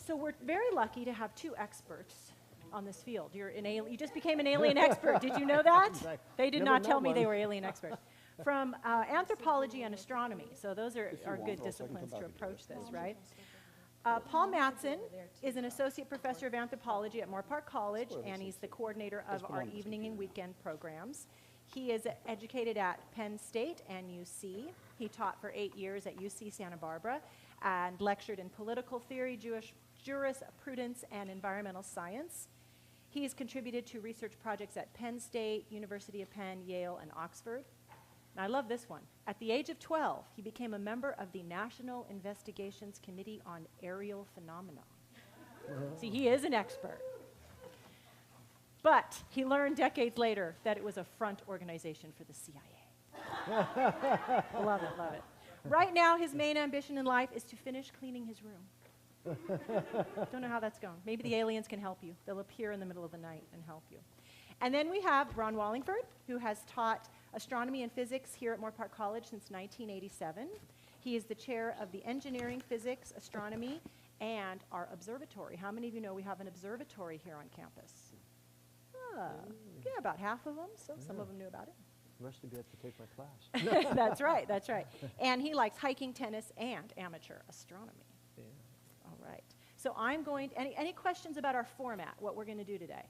So we're very lucky to have two experts on this field. You're an you just became an alien expert. Did you know that? They did not tell me they were alien experts. From anthropology and astronomy. So those are good disciplines to approach this, right? Paul Mattson is an associate professor of anthropology at Moore Park College, and he's the coordinator of our evening and weekend programs. He is educated at Penn State and UC. He taught for 8 years at UC Santa Barbara and lectured in political theory, jurisprudence, and environmental science. He's contributed to research projects at Penn State, University of Penn, Yale, and Oxford. And I love this one. At the age of 12, he became a member of the National Investigations Committee on Aerial Phenomena. See, he is an expert. But he learned decades later that it was a front organization for the CIA. Love it, love it. Right now, his main ambition in life is to finish cleaning his room. Don't know how that's going. Maybe the aliens can help you. They'll appear in the middle of the night and help you. And then we have Ron Wallingford, who has taught astronomy and physics here at Moore Park College since 1987. He is the chair of the engineering, physics, astronomy, and our observatory. How many of you know we have an observatory here on campus? Yeah, about half of them, so some of them knew about it. The rest of you have to take my class. That's right, that's right. And he likes hiking, tennis, and amateur astronomy. Yeah. All right. So I'm going to, any questions about our format, what we're going to do today?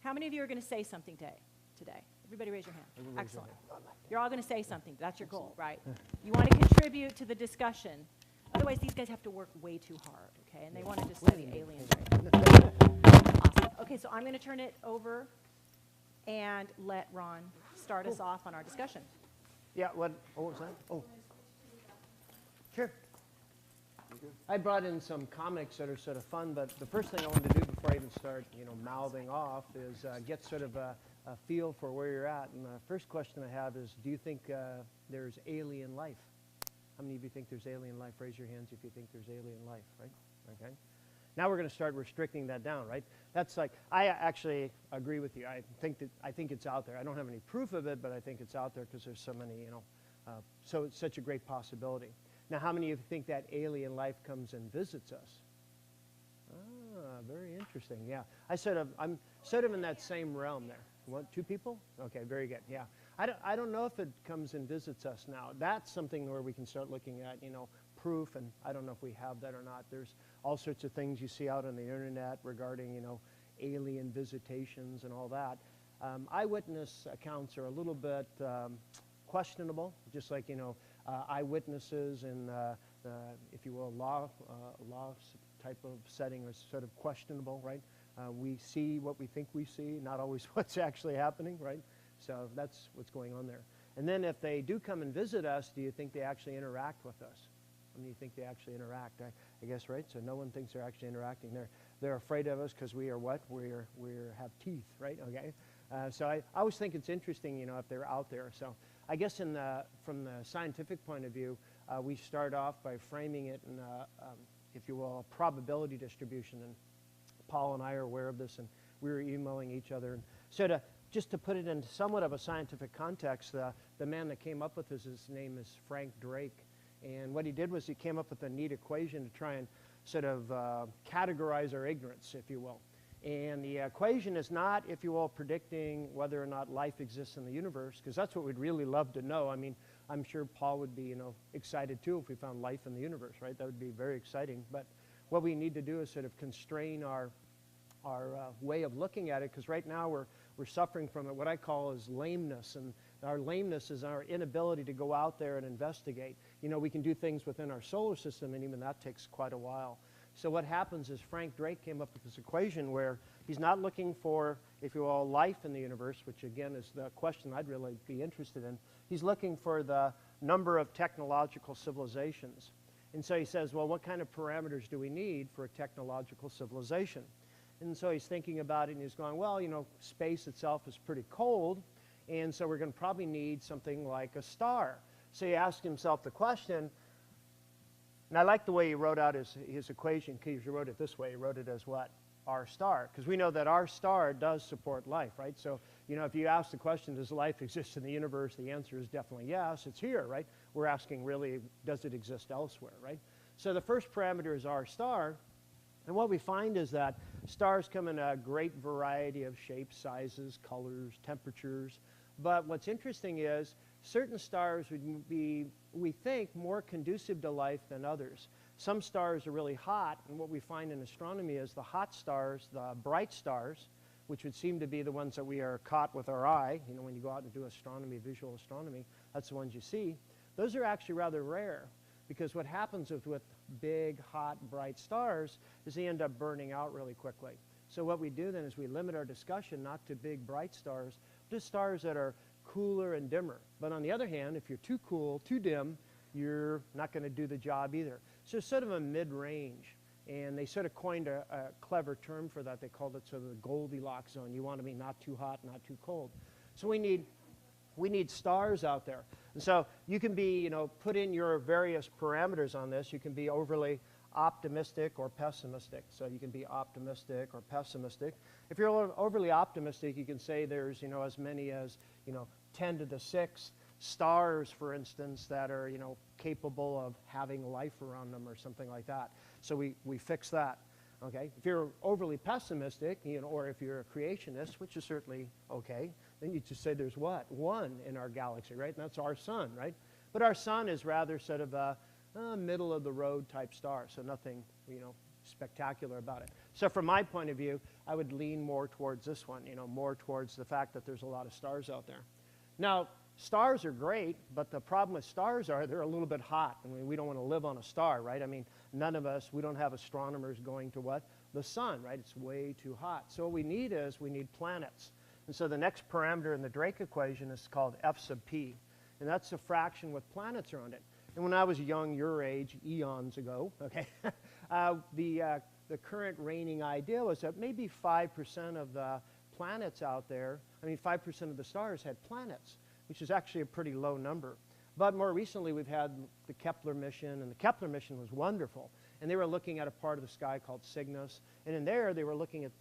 How many of you are going to say something today? Everybody raise your hand. Everybody raise your Excellent. hand. You're all going to say something. That's your goal, right? You want to contribute to the discussion. Otherwise, these guys have to work way too hard, okay? And they want to just study aliens. Right? Awesome. Okay, so I'm going to turn it over and let Ron start us off on our discussion. Yeah, what was that? Oh, sure. I brought in some comics that are sort of fun, but the first thing I wanted to do before I even start, mouthing off is get sort of a feel for where you're at. And the first question I have is, do you think there's alien life? How many of you think there's alien life? Raise your hands if you think there's alien life, right? Okay. Now we're going to start restricting that down, right? That's like, I actually agree with you. I think it's out there. I don't have any proof of it, but I think it's out there because there's so many, so it's such a great possibility. Now, how many of you think that alien life comes and visits us? Ah, very interesting. Yeah, I'm sort of in that same realm there. What, 2 people? Okay, very good. Yeah, I don't know if it comes and visits us now. That's something where we can start looking at, proof, and I don't know if we have that or not. There's all sorts of things you see out on the internet regarding, alien visitations and all that. Eyewitness accounts are a little bit questionable, just like, eyewitnesses in, if you will, law type of setting is sort of questionable, right? We see what we think we see, not always what's actually happening, right? So that's what's going on there. And then if they do come and visit us, do you think they actually interact with us? How many of you think they actually interact? I guess, right? So no one thinks they're actually interacting. They're afraid of us because we are what? We have teeth, right? Okay. So I always think it's interesting, if they're out there. So I guess from the scientific point of view, we start off by framing it in, if you will, a probability distribution. And Paul and I are aware of this, and we were emailing each other. And so just to put it into somewhat of a scientific context, the man that came up with this, his name is Frank Drake. And what he did was he came up with a neat equation to try and sort of categorize our ignorance, if you will. And the equation is not, if you will, predicting whether or not life exists in the universe, because that's what we'd really love to know. I mean, I'm sure Paul would be, excited too if we found life in the universe, right? That would be very exciting. But what we need to do is sort of constrain our way of looking at it, because right now we're suffering from what I call is lameness, and our lameness is our inability to go out there and investigate. We can do things within our solar system, and even that takes quite a while. So what happens is Frank Drake came up with this equation where he's not looking for, if you will, life in the universe, which again is the question I'd really be interested in. He's looking for the number of technological civilizations. And so he says, well, what kind of parameters do we need for a technological civilization? And so he's thinking about it, and he's going, well, space itself is pretty cold, and so we're going to probably need something like a star. So he asked himself the question, and I like the way he wrote out his equation, because he wrote it this way. He wrote it as what? Our star. Because we know that our star does support life, right? So, if you ask the question, does life exist in the universe? The answer is definitely yes. It's here, right? We're asking really, does it exist elsewhere, right? So the first parameter is our star. And what we find is that stars come in a great variety of shapes, sizes, colors, temperatures. But what's interesting is certain stars would be, we think, more conducive to life than others. Some stars are really hot, and what we find in astronomy is the hot stars, the bright stars, which would seem to be the ones that we are caught with our eye. You know, when you go out and do astronomy, visual astronomy, that's the ones you see. Those are actually rather rare, because what happens with big, hot, bright stars is they end up burning out really quickly. So what we do then is we limit our discussion not to big, bright stars, but to stars that are cooler and dimmer. But on the other hand, if you're too cool, too dim, you're not going to do the job either. So it's sort of a mid-range. And they sort of coined a clever term for that. They called it sort of the Goldilocks zone. You want to be not too hot, not too cold. So we need stars out there. And so you can be, you know, put in your various parameters on this. You can be overly optimistic or pessimistic. So you can be optimistic or pessimistic. If you're overly optimistic, you can say there's, you know, as many as, you know, 10 to the 6th stars, for instance, that are, you know, capable of having life around them or something like that. So we fix that. Okay? If you're overly pessimistic, you know, or if you're a creationist, which is certainly okay, then you just say there's what? One in our galaxy, right? And that's our sun, right? But our sun is rather sort of a middle of the road type star, so nothing, you know, spectacular about it. So from my point of view, I would lean more towards this one, you know, more towards the fact that there's a lot of stars out there. Now, stars are great, but the problem with stars are they're a little bit hot. I mean, we don't want to live on a star, right? I mean, none of us, we don't have astronomers going to what? The sun, right? It's way too hot. So what we need is we need planets. And so the next parameter in the Drake equation is called F sub p. And that's the fraction with planets around it. And when I was young, your age, eons ago, okay, the current reigning idea was that maybe 5% of the planets out there, I mean 5% of the stars had planets, which is actually a pretty low number. But more recently, we've had the Kepler mission, and the Kepler mission was wonderful. And they were looking at a part of the sky called Cygnus. And in there, they were looking at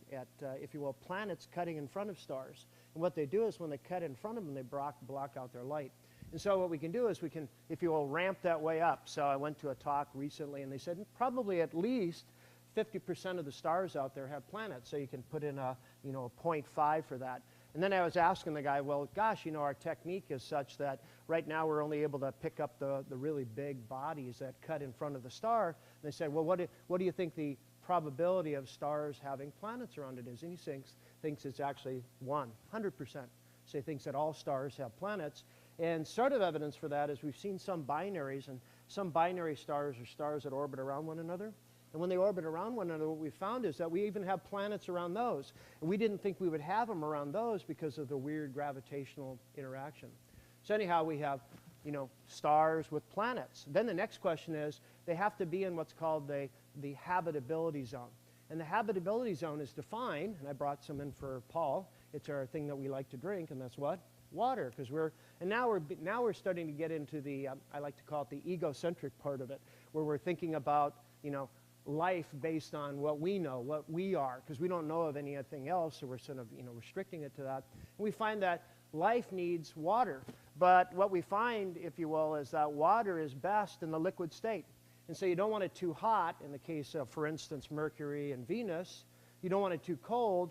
if you will, planets cutting in front of stars. And what they do is when they cut in front of them, they block out their light. And so what we can do is we can, if you will, ramp that way up. So I went to a talk recently, and they said probably at least 50% of the stars out there have planets. So you can put in a, you know, a 0.5 for that. And then I was asking the guy, well, gosh, you know, our technique is such that right now we're only able to pick up the really big bodies that cut in front of the star. And they said, well, what do you think the probability of stars having planets around it is? And he thinks it's actually 100%. So he thinks that all stars have planets. And sort of evidence for that is we've seen some binaries, and some binary stars are stars that orbit around one another. And when they orbit around one another, what we found is that we even have planets around those. And we didn't think we would have them around those because of the weird gravitational interaction. So anyhow, we have, you know, stars with planets. Then the next question is, they have to be in what's called the habitability zone. And the habitability zone is defined, and I brought some in for Paul. It's our thing that we like to drink, and that's what? Water, because now we're starting to get into the, I like to call it the egocentric part of it, where we're thinking about, you know, life based on what we know, what we are, because we don't know of anything else, so we're sort of, you know, restricting it to that. And we find that life needs water, but what we find, if you will, is that water is best in the liquid state. And so you don't want it too hot, in the case of, for instance, Mercury and Venus. You don't want it too cold,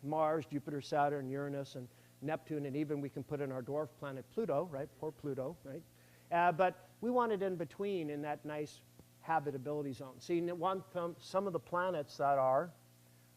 Mars, Jupiter, Saturn, Uranus, and Neptune, and even we can put in our dwarf planet Pluto, right? Poor Pluto, right? But we want it in between in that nice habitability zone. So you want some of the planets that are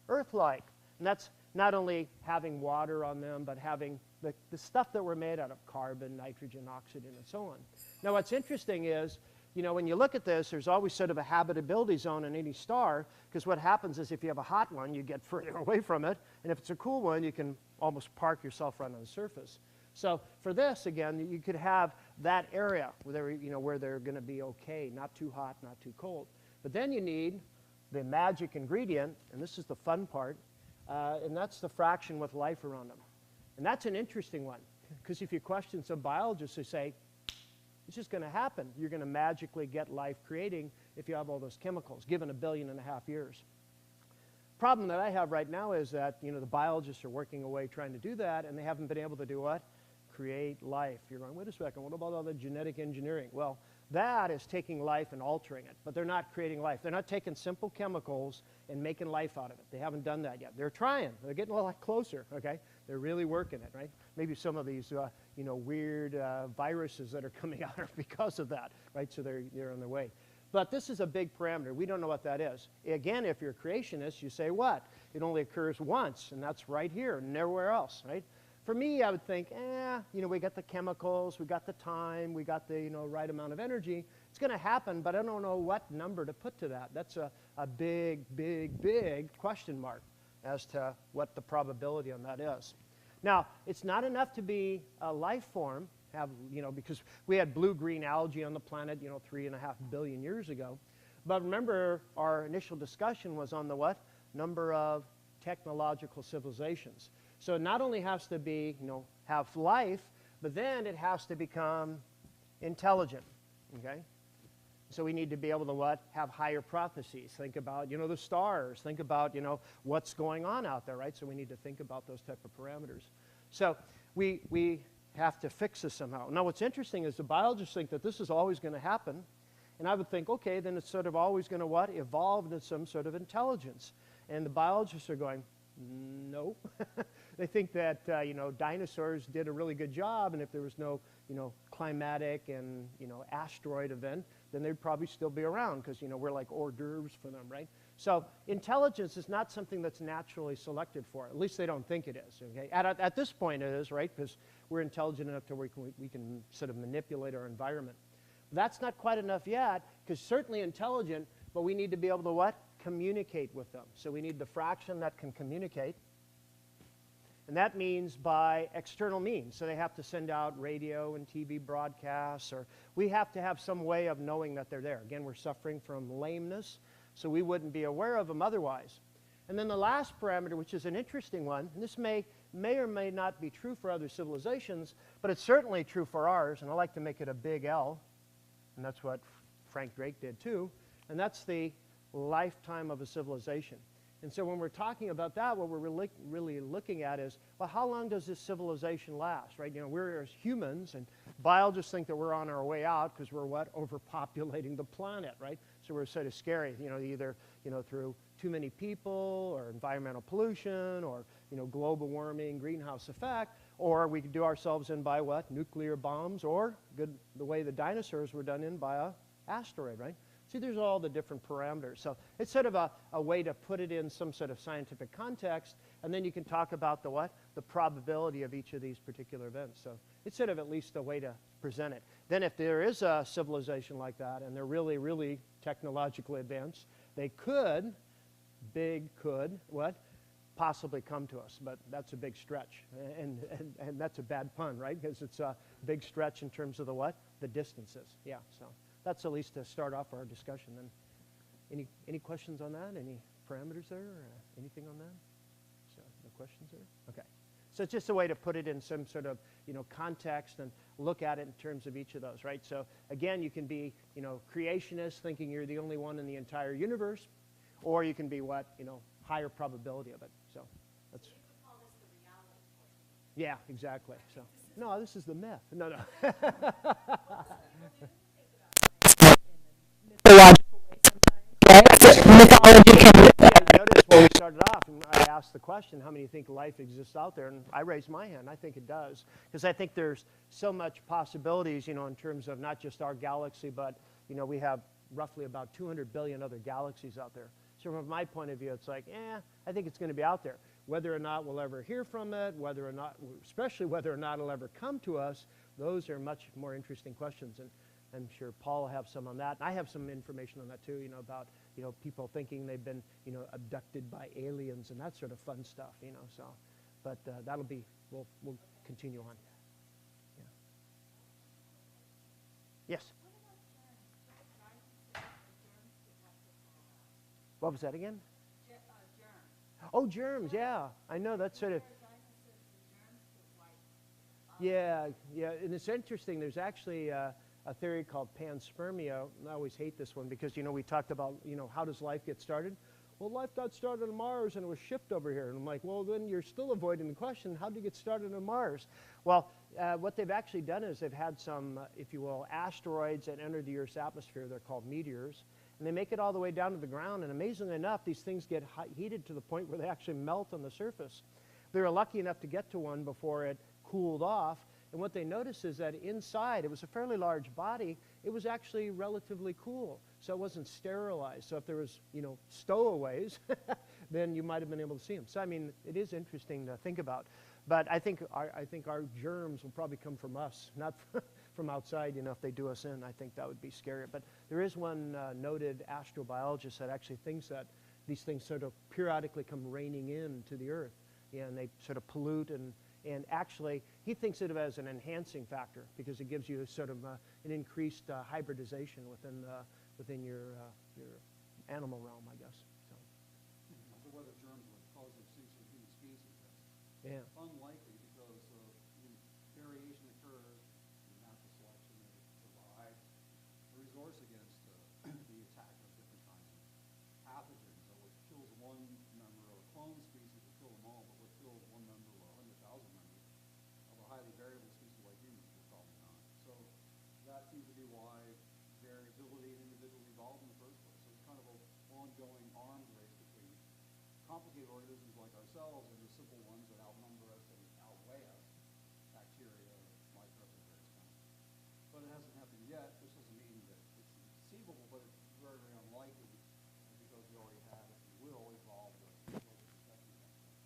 Earth-like. And that's not only having water on them, but having the stuff that we're made out of, carbon, nitrogen, oxygen, and so on. Now what's interesting is, you know, when you look at this, there's always sort of a habitability zone in any star, because what happens is if you have a hot one, you get further away from it, and if it's a cool one, you can almost park yourself right on the surface. So for this, again, you could have that area where they're going to be okay, not too hot, not too cold. But then you need the magic ingredient, and this is the fun part, and that's the fraction with life around them. And that's an interesting one, because if you question some biologists, they say, it's just going to happen. You're going to magically get life creating if you have all those chemicals, given 1.5 billion years. Problem that I have right now is that, you know, the biologists are working away trying to do that, and they haven't been able to do what? Create life. You're going, wait a second, what about all the genetic engineering? Well, That is taking life and altering it, but they're not creating life. They're not taking simple chemicals and making life out of it. They haven't done that yet. They're trying. They're getting a lot closer, okay? They're really working it, right? Maybe some of these, weird viruses that are coming out are because of that, right? So they're on their way. But this is a big parameter. We don't know what that is. Again, if you're a creationist, you say what? It only occurs once, and that's right here, nowhere else, right? For me, I would think, we got the chemicals, we got the time, we got the right amount of energy. It's going to happen, but I don't know what number to put to that. That's a big, big, big question mark as to what the probability on that is. Now, it's not enough to be a life form, because we had blue-green algae on the planet, 3.5 billion years ago. But remember, our initial discussion was on the what? Number of technological civilizations. So it not only has to be, have life, but then it has to become intelligent, okay? So we need to be able to what? Have higher processes. Think about, the stars. Think about, what's going on out there, right? So we need to think about those type of parameters. So we have to fix this somehow. Now what's interesting is the biologists think that this is always going to happen. And I would think, okay, then it's sort of always going to what? Evolve into some sort of intelligence. And the biologists are going, no. They think that, dinosaurs did a really good job, and if there was no, climatic and, asteroid event, then they'd probably still be around because, we're like hors d'oeuvres for them, right? So intelligence is not something that's naturally selected for. At least they don't think it is, okay? At this point it is, right? Because we're intelligent enough to where we can sort of manipulate our environment. That's not quite enough yet, because certainly intelligent, but we need to be able to what? Communicate with them. So we need the fraction that can communicate. And that means by external means. So they have to send out radio and TV broadcasts, or we have to have some way of knowing that they're there. Again, we're suffering from lameness, so we wouldn't be aware of them otherwise. And then the last parameter, which is an interesting one, and this may or may not be true for other civilizations, but it's certainly true for ours, and I like to make it a big L, and that's what Frank Drake did too, and that's the lifetime of a civilization. And so when we're talking about that, what we're really looking at is, well, how long does this civilization last, right? We're as humans, and biologists think that we're on our way out because we're what? Overpopulating the planet, right? So we're sort of scary, either, through too many people or environmental pollution or, global warming, greenhouse effect, or we could do ourselves in by what? Nuclear bombs, or the way the dinosaurs were done in by a asteroid, right? See, there's all the different parameters. So it's sort of a way to put it in some sort of scientific context, and then you can talk about the what? The probability of each of these particular events. So it's sort of at least a way to present it. Then if there is a civilization like that, and they're really, really technologically advanced, they could, what? Possibly come to us, but that's a big stretch. And that's a bad pun, right? Because it's a big stretch in terms of the what? The distances, yeah, so. That's at least to start off our discussion. Then, any questions on that? Any parameters there? Or anything on that? So, no questions there? Okay. So it's just a way to put it in some sort of context and look at it in terms of each of those, right? So again, you can be creationist, thinking you're the only one in the entire universe, or you can be what higher probability of it. So that's. You could call this the reality. Yeah, exactly. So no, this is the myth. No. Mythological way sometimes. Mythology can. Notice when we started off, and I asked the question, how many think life exists out there? And I raised my hand. I think it does. Because I think there's so much possibilities, in terms of not just our galaxy, but, we have roughly about 200 billion other galaxies out there. So from my point of view, it's like, I think it's going to be out there. Whether or not we'll ever hear from it, especially whether or not it'll ever come to us, those are much more interesting questions. And I'm sure Paul will have some on that. And I have some information on that too, about, people thinking they've been, abducted by aliens and that sort of fun stuff, so. But that'll be, we'll continue on. Yeah. Yes? What was that again? Germs. Oh, germs, yeah. I know, that's sort of. Yeah, and it's interesting. There's actually a theory called panspermia. And I always hate this one because, we talked about, how does life get started? Well, life got started on Mars and it was shipped over here. And I'm like, well, then you're still avoiding the question, how did it get started on Mars? Well, what they've actually done is they've had some, if you will, asteroids that enter the Earth's atmosphere. They're called meteors. And they make it all the way down to the ground. And amazingly enough, these things get heated to the point where they actually melt on the surface. They were lucky enough to get to one before it cooled off. And what they noticed is that inside, it was a fairly large body, it was actually relatively cool. So it wasn't sterilized. So if there was, you know, stowaways, then you might have been able to see them. So, I mean, it is interesting to think about. But I think our germs will probably come from us, not from outside. You know, if they do us in, I think that would be scary. But there is one noted astrobiologist that actually thinks that these things sort of periodically come raining in to the Earth, and they sort of pollute and actually he thinks of it as an enhancing factor because it gives you sort of an increased hybridization within your animal realm, I guess. So. So whether germs would cause extinction of human species, Yeah. unlikely because variation occurs in natural selection that provides a resource against the attack of different kinds of pathogens. So what kills one member of a clone species will kill them all, but what kills one member or 100,000 members of a highly variable species like humans will probably not. So that seems to be why variability in individuals evolved in the first place. So it's kind of an ongoing arms race between complicated organisms like ourselves and the simple ones that outnumber us and outweigh us, bacteria, microbes, and various kinds. But it hasn't happened yet, which doesn't mean that it's conceivable, but it's very, very unlikely because we already have, if you will, evolved a global protection against it.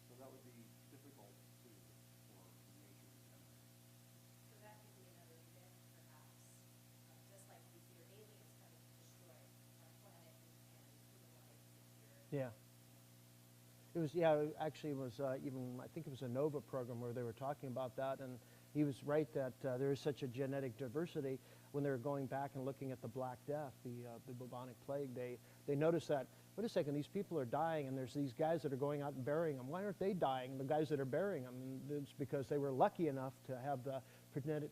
So that would be difficult for nature to generate. So that could be another event, perhaps, just like we fear aliens coming to destroy our planet and human life, we fear. Yeah. It was, yeah, actually it was even, I think it was a NOVA program where they were talking about that, and he was right that there is such a genetic diversity. When they were going back and looking at the Black Death, the bubonic plague, they noticed that, wait a second, these people are dying, and there's these guys that are going out and burying them. Why aren't they dying, the guys that are burying them? And it's because they were lucky enough to have the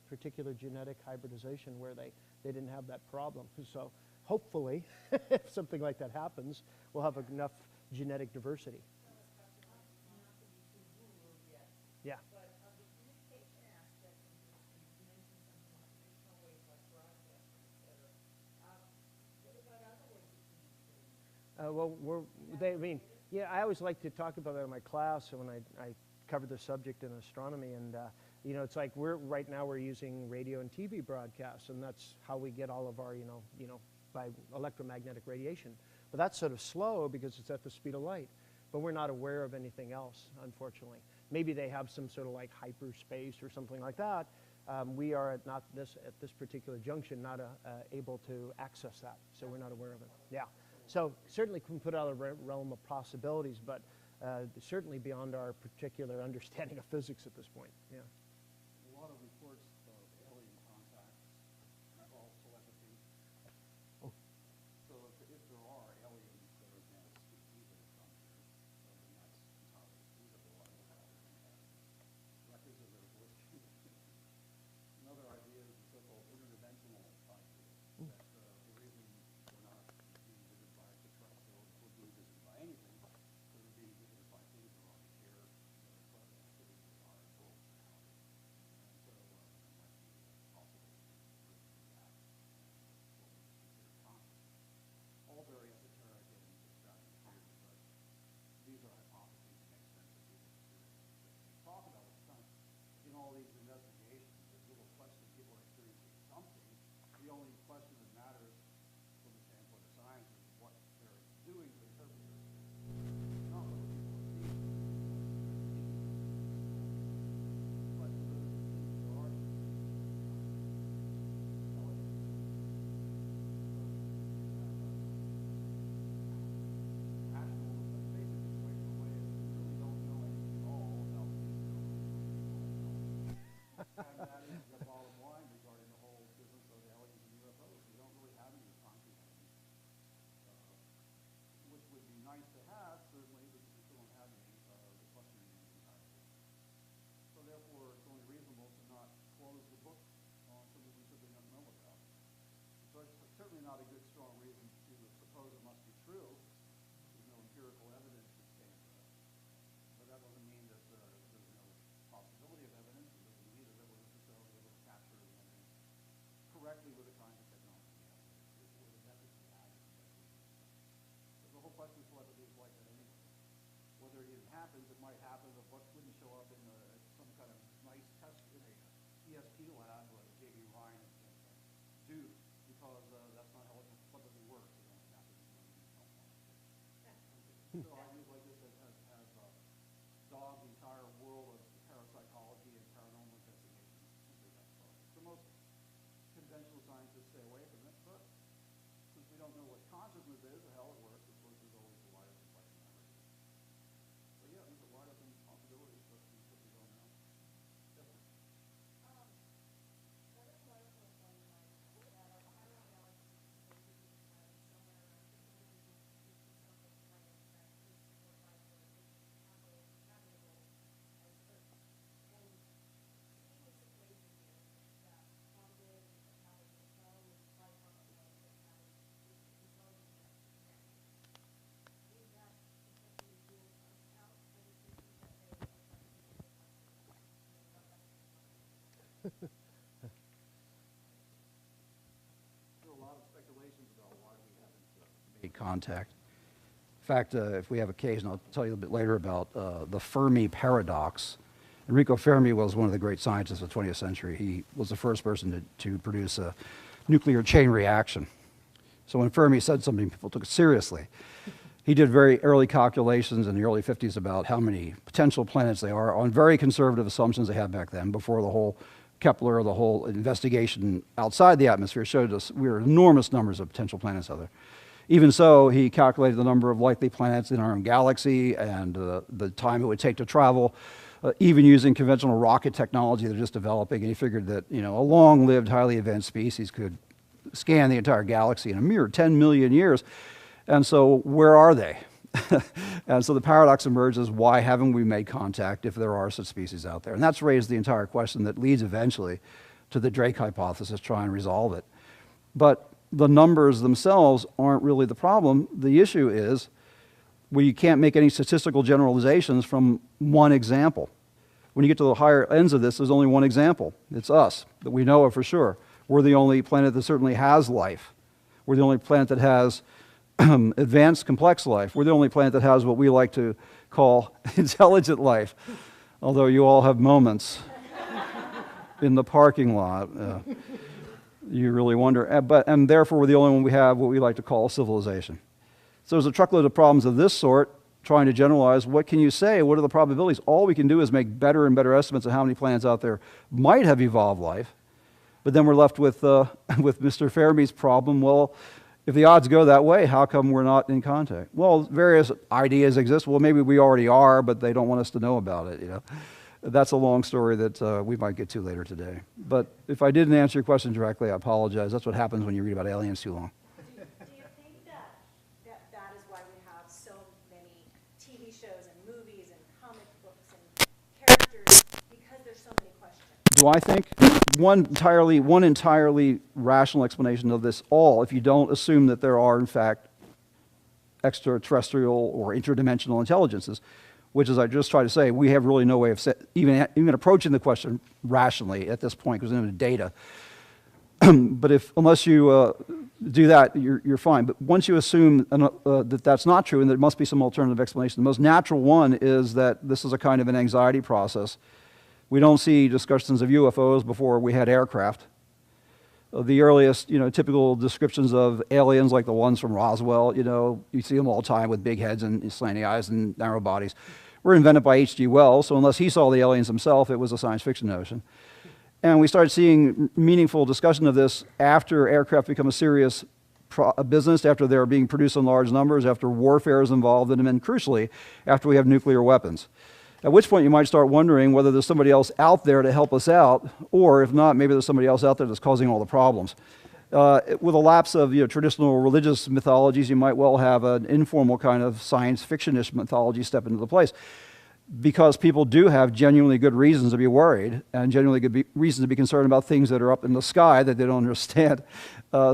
particular genetic hybridization where they didn't have that problem. So hopefully, if something like that happens, we'll have enough genetic diversity. Yeah. But on the communication aspect, you mentioned something like traditional ways like broadcasting, et cetera. What about other ways of communicating? Yeah, I always like to talk about that in my class when I cover the subject in astronomy, and you know, it's like right now we're using radio and TV broadcasts, and that's how we get all of our, you know, by electromagnetic radiation. But that's sort of slow because it's at the speed of light, but we're not aware of anything else, unfortunately. Maybe they have some sort of like hyperspace or something like that. We are at this particular junction not able to access that, so we're not aware of it. Yeah. So certainly can put out a realm of possibilities, but certainly beyond our particular understanding of physics at this point. Yeah. A lot of reports of alien contacts involve telepathy. Oh. So if there are aliens that are advanced species that have come here, then that's entirely feasible. I don't have records of their voice. Another idea is the so-called interdimensional idea, that the reason we're not being visited by extraterrestrials or being visited by anything, because we're being visited by things that are already here, that are present activities of our world reality. And so it might be possible to prove that what we consider conscious. All very esoteric and abstract theories, but these are hypotheses that make sense of people to talk about it. Kind of, in all these investigations, there's little question people are experiencing something. The only question that matters from the standpoint of science is what they're doing to interpret their experience. Not what people are seeing, but for those who think there are rational, but basic situation way is we really don't know anything at all about things that are and that is the bottom line regarding the whole business of aliens and UFOs. We don't really have any concrete evidence, which would be nice to have, certainly, because we still don't have any. The question remains entirely. So therefore, it's only reasonable to not close the book on something we simply don't know about. So it's certainly not a good, strong reason to suppose it must be true. There's no empirical evidence that stands up. But that doesn't mean that there's no possibility of evidence. It doesn't mean planetary even happens, it might happen, but what wouldn't show up in some kind of nice test in a ESP lab like J.B. Ryan do, because that's not how it publicly works. It only happens when you don't want it to. So ideas like this have dogged the entire world of parapsychology and paranormal investigation. Simply that far. So most conventional scientists stay away from it, but since we don't know what consciousness is or how it works, of course, there's always a wide open question on it. So yeah, these are wide open possibilities, but we simply don't know. Yes, ma'am. What if one of them one time that our viral galaxy is maybe somewhere around 50 something planets that is 4 5 4 habitable as Earth. And seeing this equation here, that probability of having not only life on a planet, but having intelligent connected. Is that essentially ruling us out by the thinking that they are trying to do the There are a lot of speculations about why we haven't made contact. In fact, if we have occasion, I'll tell you a little bit later about the Fermi paradox. Enrico Fermi was one of the great scientists of the 20th century. He was the first person to produce a nuclear chain reaction. So when Fermi said something, people took it seriously. He did very early calculations in the early 50s about how many potential planets there are on very conservative assumptions they had back then, before the whole Kepler, the whole investigation outside the atmosphere showed us we were enormous numbers of potential planets out there. Even so, he calculated the number of likely planets in our own galaxy and the time it would take to travel, even using conventional rocket technology they're just developing. And he figured that, you know, a long-lived, highly advanced species could scan the entire galaxy in a mere 10 million years. And so where are they? And so the paradox emerges, why haven't we made contact if there are such species out there? And that's raised the entire question that leads eventually to the Drake hypothesis, try and resolve it. But the numbers themselves aren't really the problem. The issue is we can't make any statistical generalizations from one example. When you get to the higher ends of this, there's only one example. It's us, that we know of for sure. We're the only planet that certainly has life. We're the only planet that has advanced, complex life. We're the only planet that has what we like to call intelligent life, although you all have moments in the parking lot. You really wonder. And therefore, we're the only one we have what we like to call civilization. So there's a truckload of problems of this sort, trying to generalize. What can you say? What are the probabilities? All we can do is make better and better estimates of how many planets out there might have evolved life. But then we're left with Mr. Fermi's problem. Well, if the odds go that way, how come we're not in contact? Well, various ideas exist. Well, maybe we already are, but they don't want us to know about it, you know. That's a long story that we might get to later today. But if I didn't answer your question directly, I apologize. That's what happens when you read about aliens too long. Do you think that is why we have so many TV shows and movies and comic books and characters, because there's so many questions? Do I think? One entirely rational explanation of this all, if you don't assume that there are, in fact, extraterrestrial or interdimensional intelligences, which, as I just tried to say, we have really no way of even approaching the question rationally at this point because we don't have data. But unless you do that, you're fine. But once you assume that that's not true and there must be some alternative explanation, the most natural one is that this is a kind of an anxiety process. We don't see discussions of UFOs before we had aircraft. The earliest, typical descriptions of aliens, like the ones from Roswell, you see them all the time with big heads and slanty eyes and narrow bodies, were invented by H.G. Wells. So unless he saw the aliens himself, it was a science fiction notion. And we started seeing meaningful discussion of this after aircraft become a serious business, after they're being produced in large numbers, after warfare is involved in them, and crucially, after we have nuclear weapons. At which point you might start wondering whether there's somebody else out there to help us out, or if not, maybe there's somebody else out there that's causing all the problems. With a lapse of traditional religious mythologies, you might well have an informal kind of science fiction-ish mythology step into the place, because people do have genuinely good reasons to be worried and genuinely good reasons to be concerned about things that are up in the sky that they don't understand.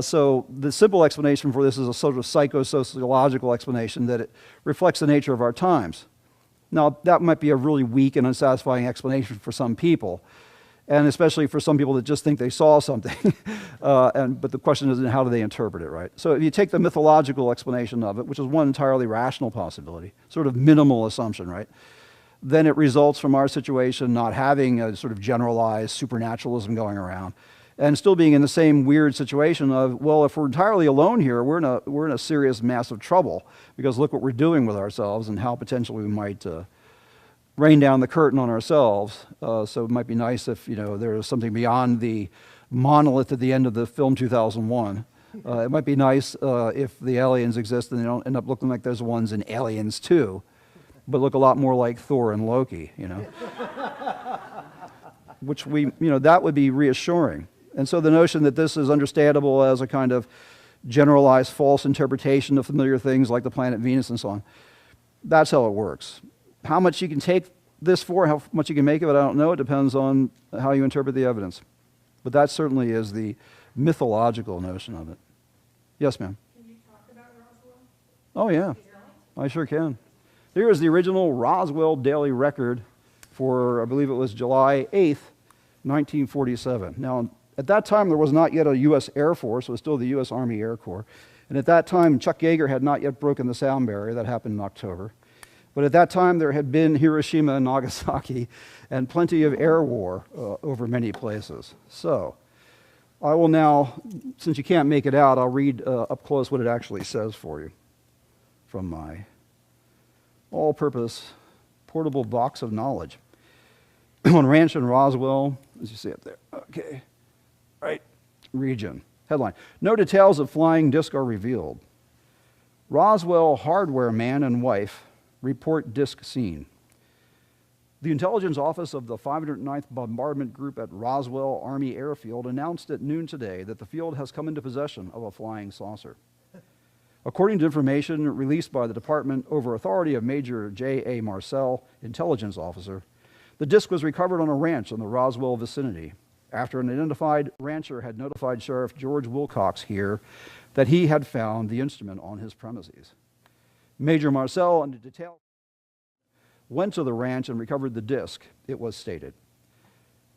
So the simple explanation for this is a sort of psychosociological explanation that it reflects the nature of our times. Now, that might be a really weak and unsatisfying explanation for some people. and especially for some people that just think they saw something. But the question is, how do they interpret it, right? So if you take the mythological explanation of it, which is one entirely rational possibility, sort of minimal assumption, right? Then it results from our situation not having a sort of generalized supernaturalism going around, and still being in the same weird situation of, well, if we're entirely alone here, we're in a serious, massive trouble, because look what we're doing with ourselves and how potentially we might rain down the curtain on ourselves. So it might be nice if, there is something beyond the monolith at the end of the film 2001. It might be nice if the aliens exist and they don't end up looking like those ones in Aliens 2, but look a lot more like Thor and Loki, which that would be reassuring. And so the notion that this is understandable as a kind of generalized false interpretation of familiar things like the planet Venus and so on, that's how it works. How much you can take this for, how much you can make of it, I don't know. It depends on how you interpret the evidence. But that certainly is the mythological notion of it. Yes, ma'am? Can you talk about Roswell? Oh, yeah. I sure can. Here is the original Roswell Daily Record for, I believe it was July 8th, 1947. Now, at that time, there was not yet a U.S. Air Force. It was still the U.S. Army Air Corps. And at that time, Chuck Yeager had not yet broken the sound barrier. That happened in October. But at that time, there had been Hiroshima and Nagasaki and plenty of air war over many places. So I will now, since you can't make it out, I'll read up close what it actually says for you from my all-purpose portable box of knowledge. On ranch in Roswell, as you see up there, okay, right, region. Headline, no details of flying disc are revealed. Roswell hardware man and wife report disc seen. The intelligence office of the 509th Bombardment Group at Roswell Army Airfield announced at noon today that the field has come into possession of a flying saucer. According to information released by the department over authority of Major J.A. Marcel, intelligence officer, the disc was recovered on a ranch in the Roswell vicinity after an identified rancher had notified Sheriff George Wilcox here that he had found the instrument on his premises. Major Marcel and the detail went to the ranch and recovered the disc, it was stated.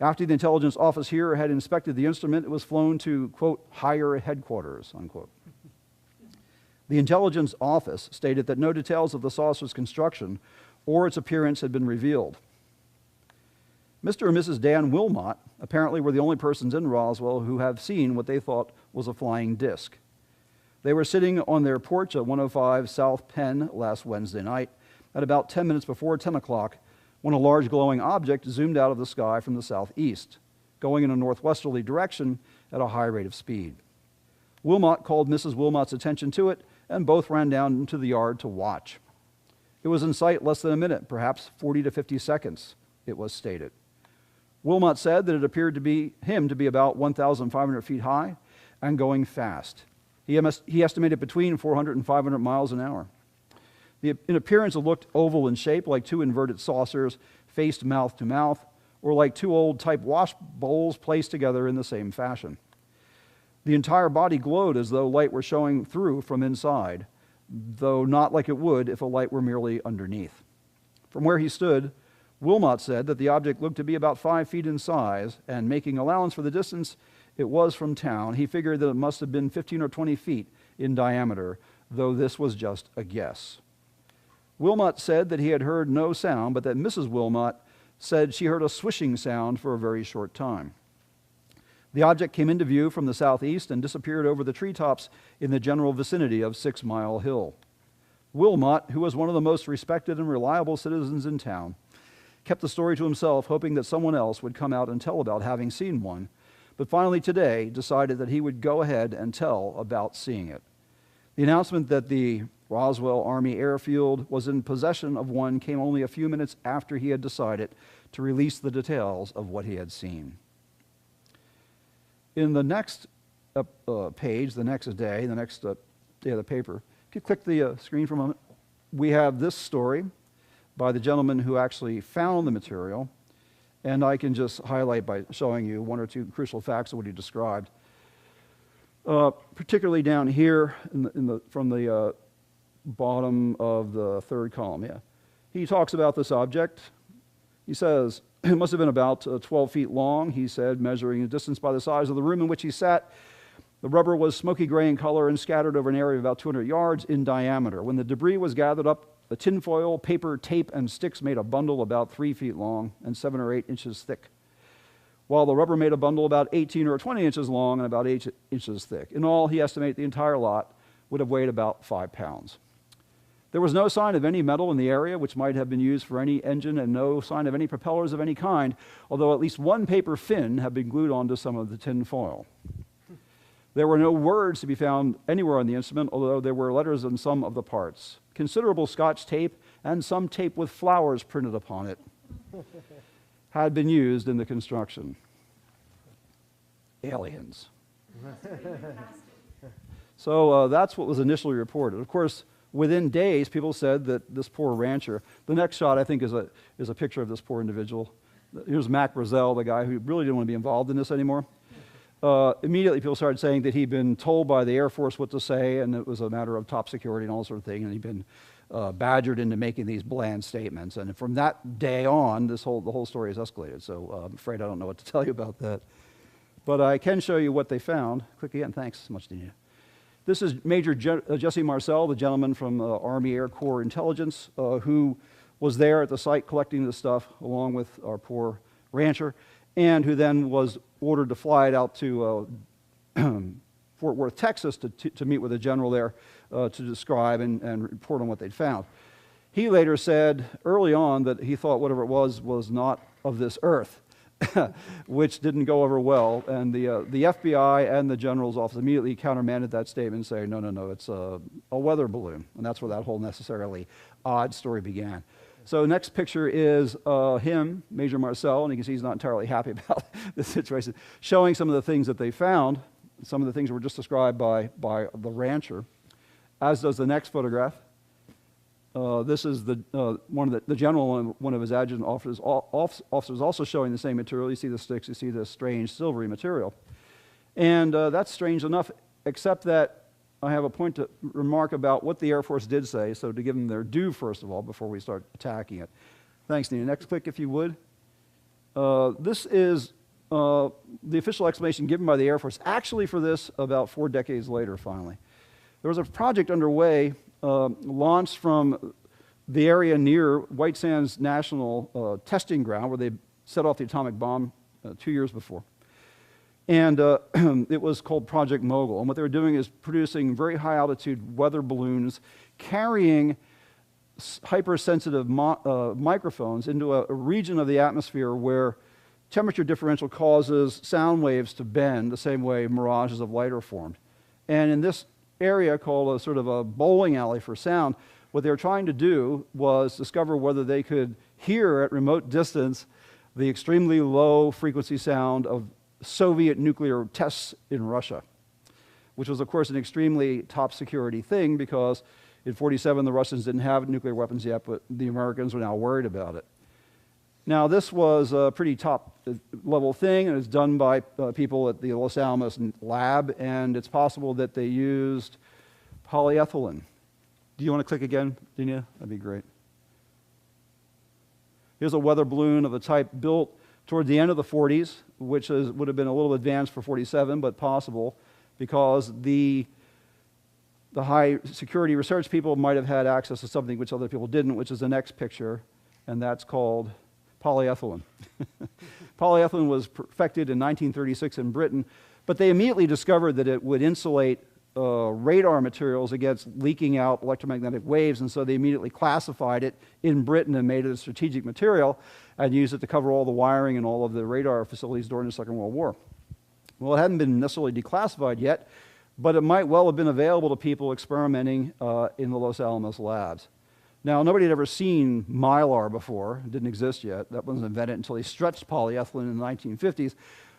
After the intelligence office here had inspected the instrument, it was flown to, quote, higher headquarters, unquote. The intelligence office stated that no details of the saucer's construction or its appearance had been revealed. Mr. and Mrs. Dan Wilmot apparently were the only persons in Roswell who have seen what they thought was a flying disc. They were sitting on their porch at 105 South Penn last Wednesday night at about 10 minutes before 10 o'clock when a large glowing object zoomed out of the sky from the southeast, going in a northwesterly direction at a high rate of speed. Wilmot called Mrs. Wilmot's attention to it, and both ran down into the yard to watch. It was in sight less than a minute, perhaps 40 to 50 seconds, it was stated. Wilmot said that it appeared to be about 1,500 feet high and going fast. He estimated between 400 and 500 miles an hour. In appearance, it looked oval in shape, like two inverted saucers faced mouth to mouth, or like two old-type wash bowls placed together in the same fashion. The entire body glowed as though light were showing through from inside, though not like it would if a light were merely underneath. From where he stood, Wilmot said that the object looked to be about 5 feet in size, and making allowance for the distance it was from town, he figured that it must have been 15 or 20 feet in diameter, though this was just a guess. Wilmot said that he had heard no sound, but that Mrs. Wilmot said she heard a swishing sound for a very short time. The object came into view from the southeast and disappeared over the treetops in the general vicinity of 6 Mile Hill. Wilmot, who was one of the most respected and reliable citizens in town, kept the story to himself, hoping that someone else would come out and tell about having seen one, but finally today decided that he would go ahead and tell about seeing it. The announcement that the Roswell Army Airfield was in possession of one came only a few minutes after he had decided to release the details of what he had seen. In the next page, the next day, the next day of the paper, if you click the screen for a moment, we have this story by the gentleman who actually found the material, and I can just highlight by showing you one or two crucial facts of what he described. Particularly down here from the bottom of the third column, yeah. He talks about this object. He says, it must have been about 12 feet long, he said, measuring the distance by the size of the room in which he sat. The rubber was smoky gray in color and scattered over an area of about 200 yards in diameter. When the debris was gathered up, the tinfoil, paper, tape, and sticks made a bundle about 3 feet long and 7 or 8 inches thick, while the rubber made a bundle about 18 or 20 inches long and about 8 inches thick. In all, he estimated the entire lot would have weighed about 5 pounds. There was no sign of any metal in the area which might have been used for any engine, and no sign of any propellers of any kind, although at least one paper fin had been glued onto some of the tin foil. There were no words to be found anywhere on the instrument, although there were letters on some of the parts. Considerable Scotch tape and some tape with flowers printed upon it had been used in the construction. Aliens. So that's what was initially reported. Of course, within days, people said that this poor rancher, the next shot I think is a picture of this poor individual. Here's Mac Brazel, the guy who really didn't want to be involved in this anymore. Immediately people started saying that he'd been told by the Air Force what to say, and it was a matter of top security and all sort of thing, and he'd been badgered into making these bland statements. And from that day on, the whole story has escalated. So I'm afraid I don't know what to tell you about that. But I can show you what they found. Click again. Thanks so much, Dina. This is Major Jesse Marcel, the gentleman from Army Air Corps Intelligence, who was there at the site collecting this stuff along with our poor rancher, and who then was ordered to fly it out to Fort Worth, Texas, to meet with a general there to describe and report on what they'd found. He later said early on that he thought whatever it was not of this earth, which didn't go over well. And the FBI and the general's office immediately countermanded that statement, saying, no, it's a weather balloon. And that's where that whole necessarily odd story began. So next picture is him, Major Marcel, and you can see he's not entirely happy about this situation, showing some of the things that they found. Some of the things were just described by the rancher, as does the next photograph. This is the general and one of his adjutant officers also showing the same material. You see the sticks, you see this strange silvery material. And that's strange enough, except that I have a point to remark about what the Air Force did say, so to give them their due, first of all, before we start attacking it. Thanks, Nina. Next click, if you would. This is the official explanation given by the Air Force, actually for this about 4 decades later, finally. There was a project underway launched from the area near White Sands National Testing Ground, where they set off the atomic bomb 2 years before. And it was called Project Mogul. And what they were doing is producing very high-altitude weather balloons carrying hypersensitive microphones into a region of the atmosphere where temperature differential causes sound waves to bend the same way mirages of light are formed. And in this area called a sort of a bowling alley for sound, what they were trying to do was discover whether they could hear at remote distance the extremely low frequency sound of Soviet nuclear tests in Russia, which was, of course, an extremely top security thing because in 1947 the Russians didn't have nuclear weapons yet, but the Americans were now worried about it. Now, this was a pretty top-level thing, and it was done by people at the Los Alamos lab, and it's possible that they used polyethylene. Do you want to click again, Dina? That'd be great. Here's a weather balloon of the type built toward the end of the 40s, which would have been a little advanced for 1947, but possible, because the high-security research people might have had access to something which other people didn't, which is the next picture, and that's called polyethylene. Polyethylene was perfected in 1936 in Britain, but they immediately discovered that it would insulate radar materials against leaking out electromagnetic waves, and so they immediately classified it in Britain and made it a strategic material and used it to cover all the wiring and all of the radar facilities during the Second World War. Well, it hadn't been necessarily declassified yet, but it might well have been available to people experimenting in the Los Alamos labs. Now, nobody had ever seen Mylar before. It didn't exist yet. That wasn't invented until they stretched polyethylene in the 1950s.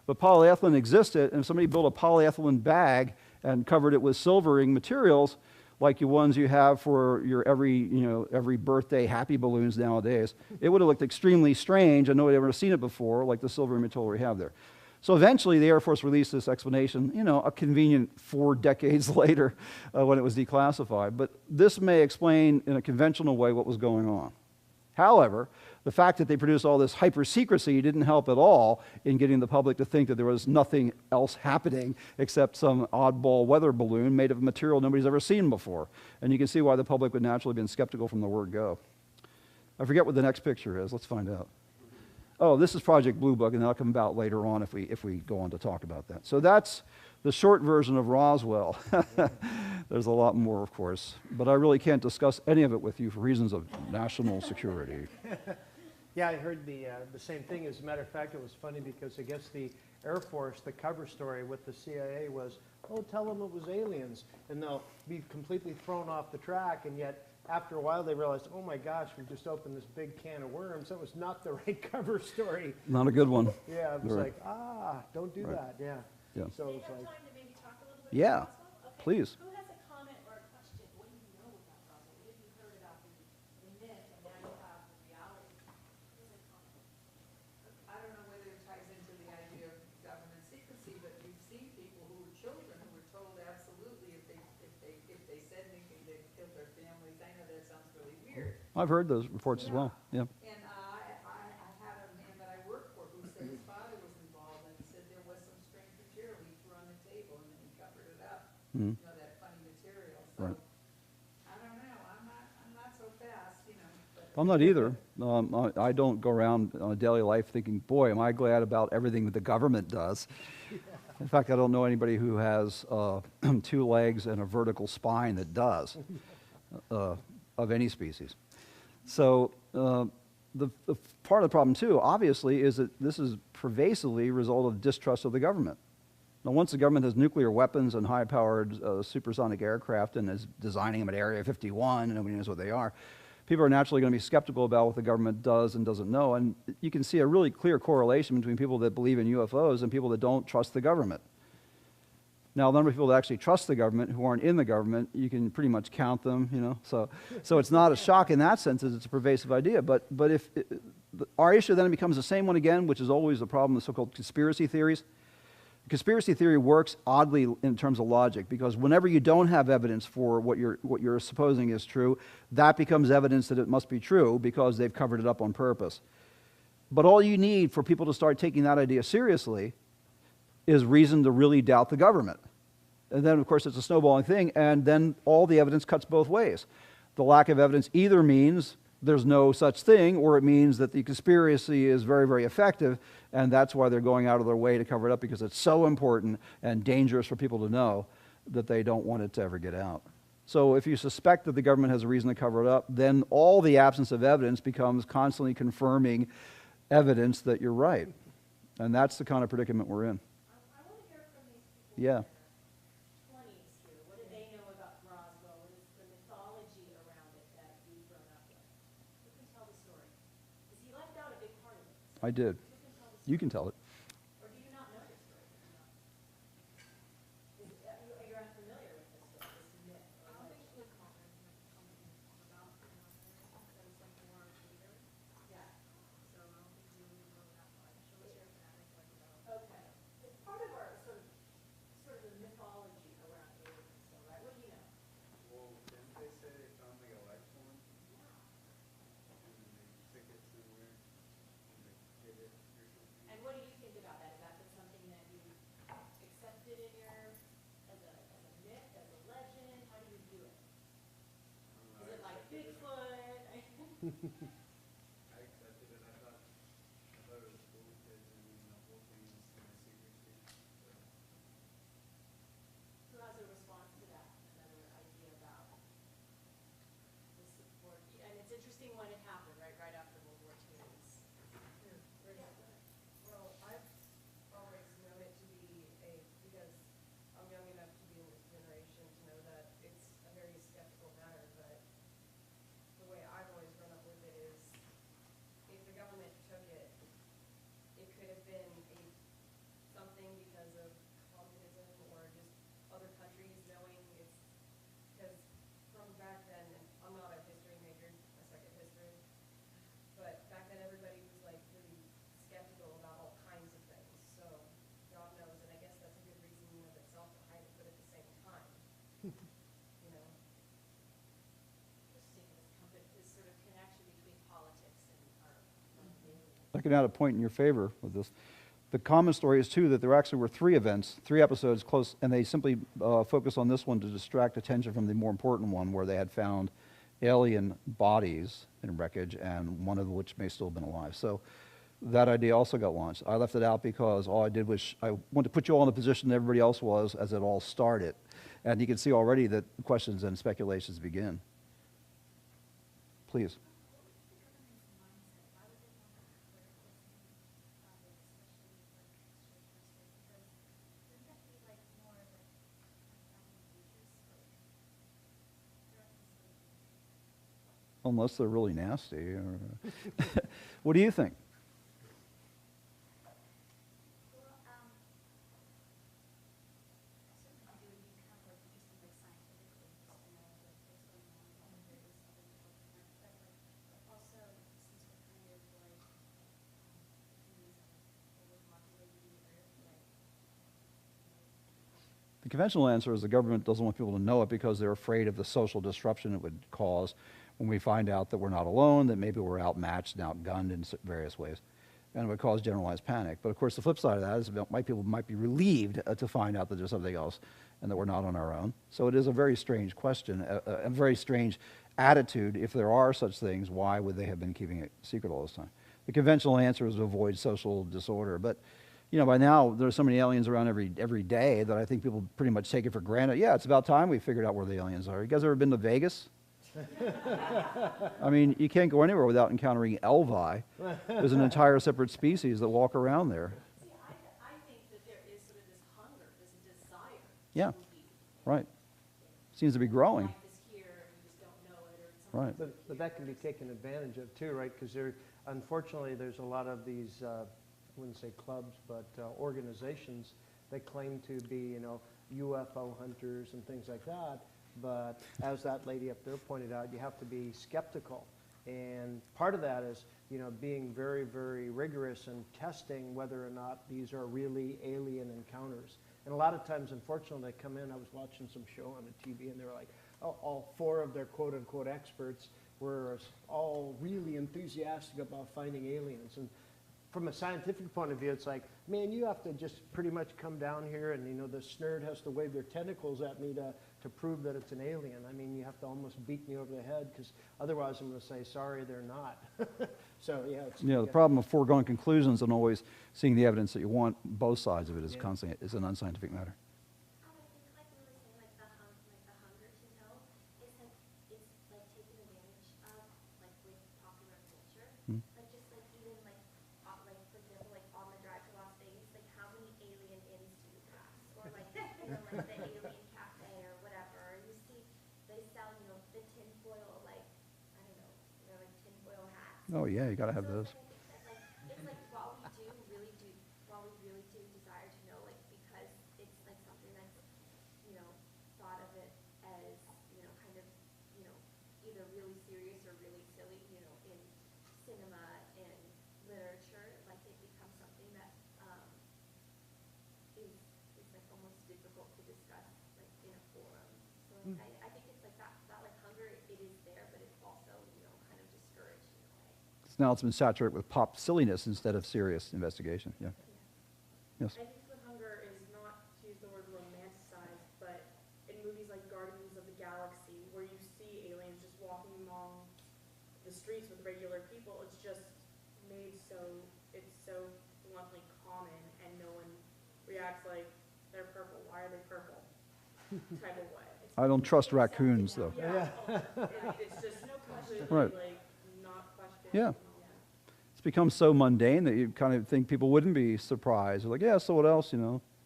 But polyethylene existed, and if somebody built a polyethylene bag and covered it with silvering materials, like the ones you have for your every birthday happy balloons nowadays, it would have looked extremely strange, and nobody had ever seen it before, like the silvering material we have there. So eventually, the Air Force released this explanation, a convenient 4 decades later when it was declassified. But this may explain in a conventional way what was going on. However, the fact that they produced all this hyper-secrecy didn't help at all in getting the public to think that there was nothing else happening except some oddball weather balloon made of material nobody's ever seen before. And you can see why the public would naturally have been skeptical from the word go. I forget what the next picture is. Let's find out. Oh, this is Project Blue Book, and that'll come about later on if we go on to talk about that. So that's the short version of Roswell. There's a lot more, of course, but I really can't discuss any of it with you for reasons of national security. Yeah, I heard the same thing. As a matter of fact, it was funny because I guess the Air Force, the cover story with the CIA was, oh, tell them it was aliens, and they'll be completely thrown off the track, and yet after a while they realized, oh my gosh, we just opened this big can of worms. That was not the right cover story. Not a good one. Yeah, it was Right. like, don't do that. Yeah. Yeah. So Do you it's have like, time to maybe talk a little bit Yeah, about Roswell? Okay. please. Who has a comment or a question? What do you know about Roswell? What have you heard about the myth, and now you have the reality? Who has a comment? I don't know whether it ties into the idea of government secrecy, but we've seen people who were children who were told absolutely if they said anything, they'd kill their families. I know that sounds really weird. I've heard those reports as well. Yeah. And I had a man that I worked for who said his father was involved, and he said there was some strange material he threw on the table, and then he covered it up. Mhm. You know, that funny material. So, Right. I don't know. I'm not so fast, you know. But I'm not either. I don't go around on a daily life thinking, boy, am I glad about everything that the government does. In fact, I don't know anybody who has 2 legs and a vertical spine that does, of any species. So the part of the problem, too, obviously, is that this is pervasively a result of distrust of the government. Now, once the government has nuclear weapons and high-powered supersonic aircraft and is designing them at Area 51, and nobody knows what they are, people are naturally going to be skeptical about what the government does and doesn't know. And you can see a really clear correlation between people that believe in UFOs and people that don't trust the government. Now, the number of people that actually trust the government who aren't in the government, you can pretty much count them, you know. So it's not a shock in that sense as it's a pervasive idea. But if our issue then becomes the same one again, which is always the problem with so-called conspiracy theories. Conspiracy theory works oddly in terms of logic, because whenever you don't have evidence for what you're supposing is true, that becomes evidence that it must be true because they've covered it up on purpose. But all you need for people to start taking that idea seriously is reason to really doubt the government. And then, of course, it's a snowballing thing, and then all the evidence cuts both ways. The lack of evidence either means there's no such thing, or it means that the conspiracy is very, very effective, and that's why they're going out of their way to cover it up, because it's so important and dangerous for people to know that they don't want it to ever get out. So if you suspect that the government has a reason to cover it up, then all the absence of evidence becomes constantly confirming evidence that you're right. And that's the kind of predicament we're in. I want to hear from these people. Yeah. 20s here. What do they know about Roswell? What is the mythology around it that you've grown up with? Who can tell the story? Because he left out a big part of it. So I did. who can tell the story? You can tell it. Or do you not know the story? Do you not? You're unfamiliar with this story, this myth. I don't think she would call it about something more leader. Yeah. So I don't think we really know that much. So what's your fanatic like about? Okay. It's part of our sort of the mythology around aliens, though, right? What do you know? Well, didn't they say they found like a life form? And then they stick it somewhere and they hid it or something? And what do you think about that? Is that something that you accepted in your, as a myth, as a legend? How do you view it? Is it like Bigfoot? I accepted it. I thought it was cool because I mean the whole thing is kind of secrecy. So. Who has a response to that? Another idea about the support? And it's interesting when it happened, right after World War II. Where does it go? Well, I've always known it to be because I'm young enough to be in this generation to know that it's a very skeptical matter, but the way I've always grown up with it is I can add a point in your favor with this. The common story is, too, that there actually were 3 events, 3 episodes close, and they simply focused on this one to distract attention from the more important one, where they had found alien bodies in wreckage, and one of which may still have been alive. So that idea also got launched. I left it out because all I did was I wanted to put you all in the position that everybody else was as it all started. And you can see already that questions and speculations begin. Please. Unless they're really nasty. What do you think? The conventional answer is the government doesn't want people to know it because they're afraid of the social disruption it would cause when we find out that we're not alone, that maybe we're outmatched and outgunned in various ways, and it would cause generalized panic. But of course, the flip side of that is people might be relieved to find out that there's something else and that we're not on our own. So it is a very strange question, a very strange attitude. If there are such things, why would they have been keeping it secret all this time? The conventional answer is to avoid social disorder, but by now there's so many aliens around every day that I think people pretty much take it for granted. Yeah, it's about time we figured out where the aliens are. You guys ever been to Vegas? I mean, you can't go anywhere without encountering Elvi. There's an entire separate species that walk around there. See, I think that there is sort of this hunger, this desire. Yeah, right. Seems to be growing. Life is here, and you just don't know it, or something. Right. But that can be taken advantage of too, right? Because unfortunately, there's a lot of these, I wouldn't say clubs, but organizations that claim to be, UFO hunters and things like that. But as that lady up there pointed out, you have to be skeptical. And part of that is, being very, very rigorous and testing whether or not these are really alien encounters. And a lot of times, unfortunately, they come in, I was watching some show on the TV, and they were like, oh, all 4 of their quote-unquote experts were all really enthusiastic about finding aliens. And from a scientific point of view, it's like, man, you have to just pretty much come down here and, the snurd has to wave their tentacles at me to prove that it's an alien. I mean, you have to almost beat me over the head because otherwise I'm going to say, sorry, they're not. So, yeah. The problem of foregoing conclusions and always seeing the evidence that you want, both sides of it is constantly is an unscientific matter. I think like we were saying, like the hunger to know is like it's like taken advantage of like with popular culture. Like just like even like for example, like on the drive to Las Vegas, like how many alien inns do you pass? Or like like the alien cafe or whatever. You see they sell, the tinfoil like I don't know, they're like tinfoil hats. Oh yeah, you got to have those. It's like while we really do desire to know, like because it's like something that's thought of it as kind of either really serious or really silly in cinema and literature, like it becomes something that is like almost difficult to discuss like in a forum. So I think it's like that like hunger, it is there, but it's also kind of discouraged in a way. Now it's been saturated with pop silliness instead of serious investigation. Yeah. Yes. I think the hunger is not, to use the word romanticized, but in movies like Guardians of the Galaxy, where you see aliens just walking along the streets with regular people, it's just made it's so bluntly common, and no one reacts like they're purple. Why are they purple? Type of way. I don't trust raccoons, though. Yeah. It's just completely Right. like not questioned. Yeah. It's become so mundane that you kind of think people wouldn't be surprised. They're like, yeah, so what else,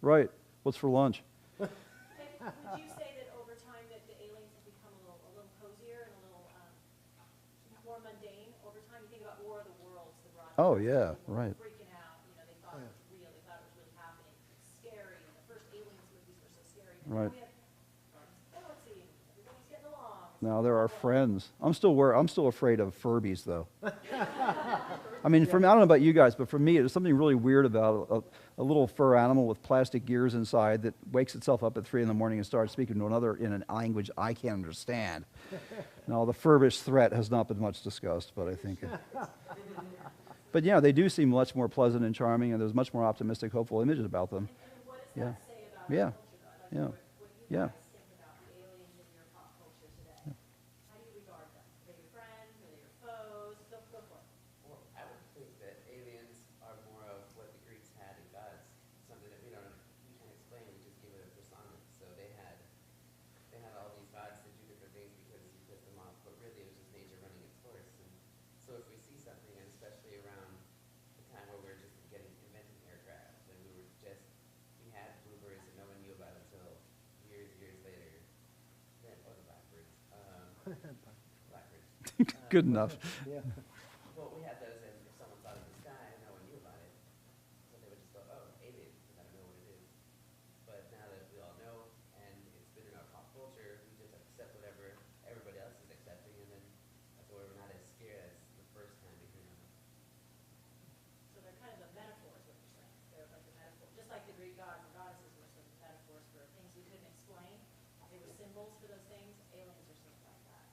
Right. What's for lunch? Would you say that over time that the aliens have become a little cozier and a little more mundane over time? You think about War of the Worlds, the Ron. Oh, yeah, People right. freaking out. They thought it was real. They thought it was really happening. It's scary. And the first aliens movies were so scary. And Right. now we have, let's see, everybody's getting along. Now there are friends. I'm still afraid of Furbies, though. I mean, I don't know about you guys, but for me, there's something really weird about a little fur animal with plastic gears inside that wakes itself up at 3 in the morning and starts speaking to another in a language I can't understand. Now, the Furbish threat has not been much discussed, but I think But yeah, they do seem much more pleasant and charming, and there's much more optimistic, hopeful images about them. And what does Yeah. that say about Yeah. our culture, though? Yeah. What do you Yeah. guys think about the aliens in your pop culture today? How do you regard them? Are they your friends? Are they your foes? Go for it. Well, I would think that aliens are more of what the Greeks had in gods, something that we can't explain. We just give it a persona. So they had all these gods that do different things because you put them off, but really it was just nature running its course. And so if we see something, and especially around the time where we were just inventing aircraft, and we had bluebirds and no one knew about it until years later. Then, the blackbirds. Blackbirds. Good enough. Yeah. Well, we had those, and if someone saw it in the sky and no one knew about it, so they would just go, oh, aliens, and I don't know what it is. But now that we all know, and it's been in our pop culture, we just accept whatever everybody else is accepting, and then that's why we're not as scared as the first time we hear them. So they're kind of a metaphor, is what you're saying. They're like a metaphor. Just like the Greek gods and goddesses were sort of metaphors for things we couldn't explain. They were symbols for those things. Aliens are sort of like that.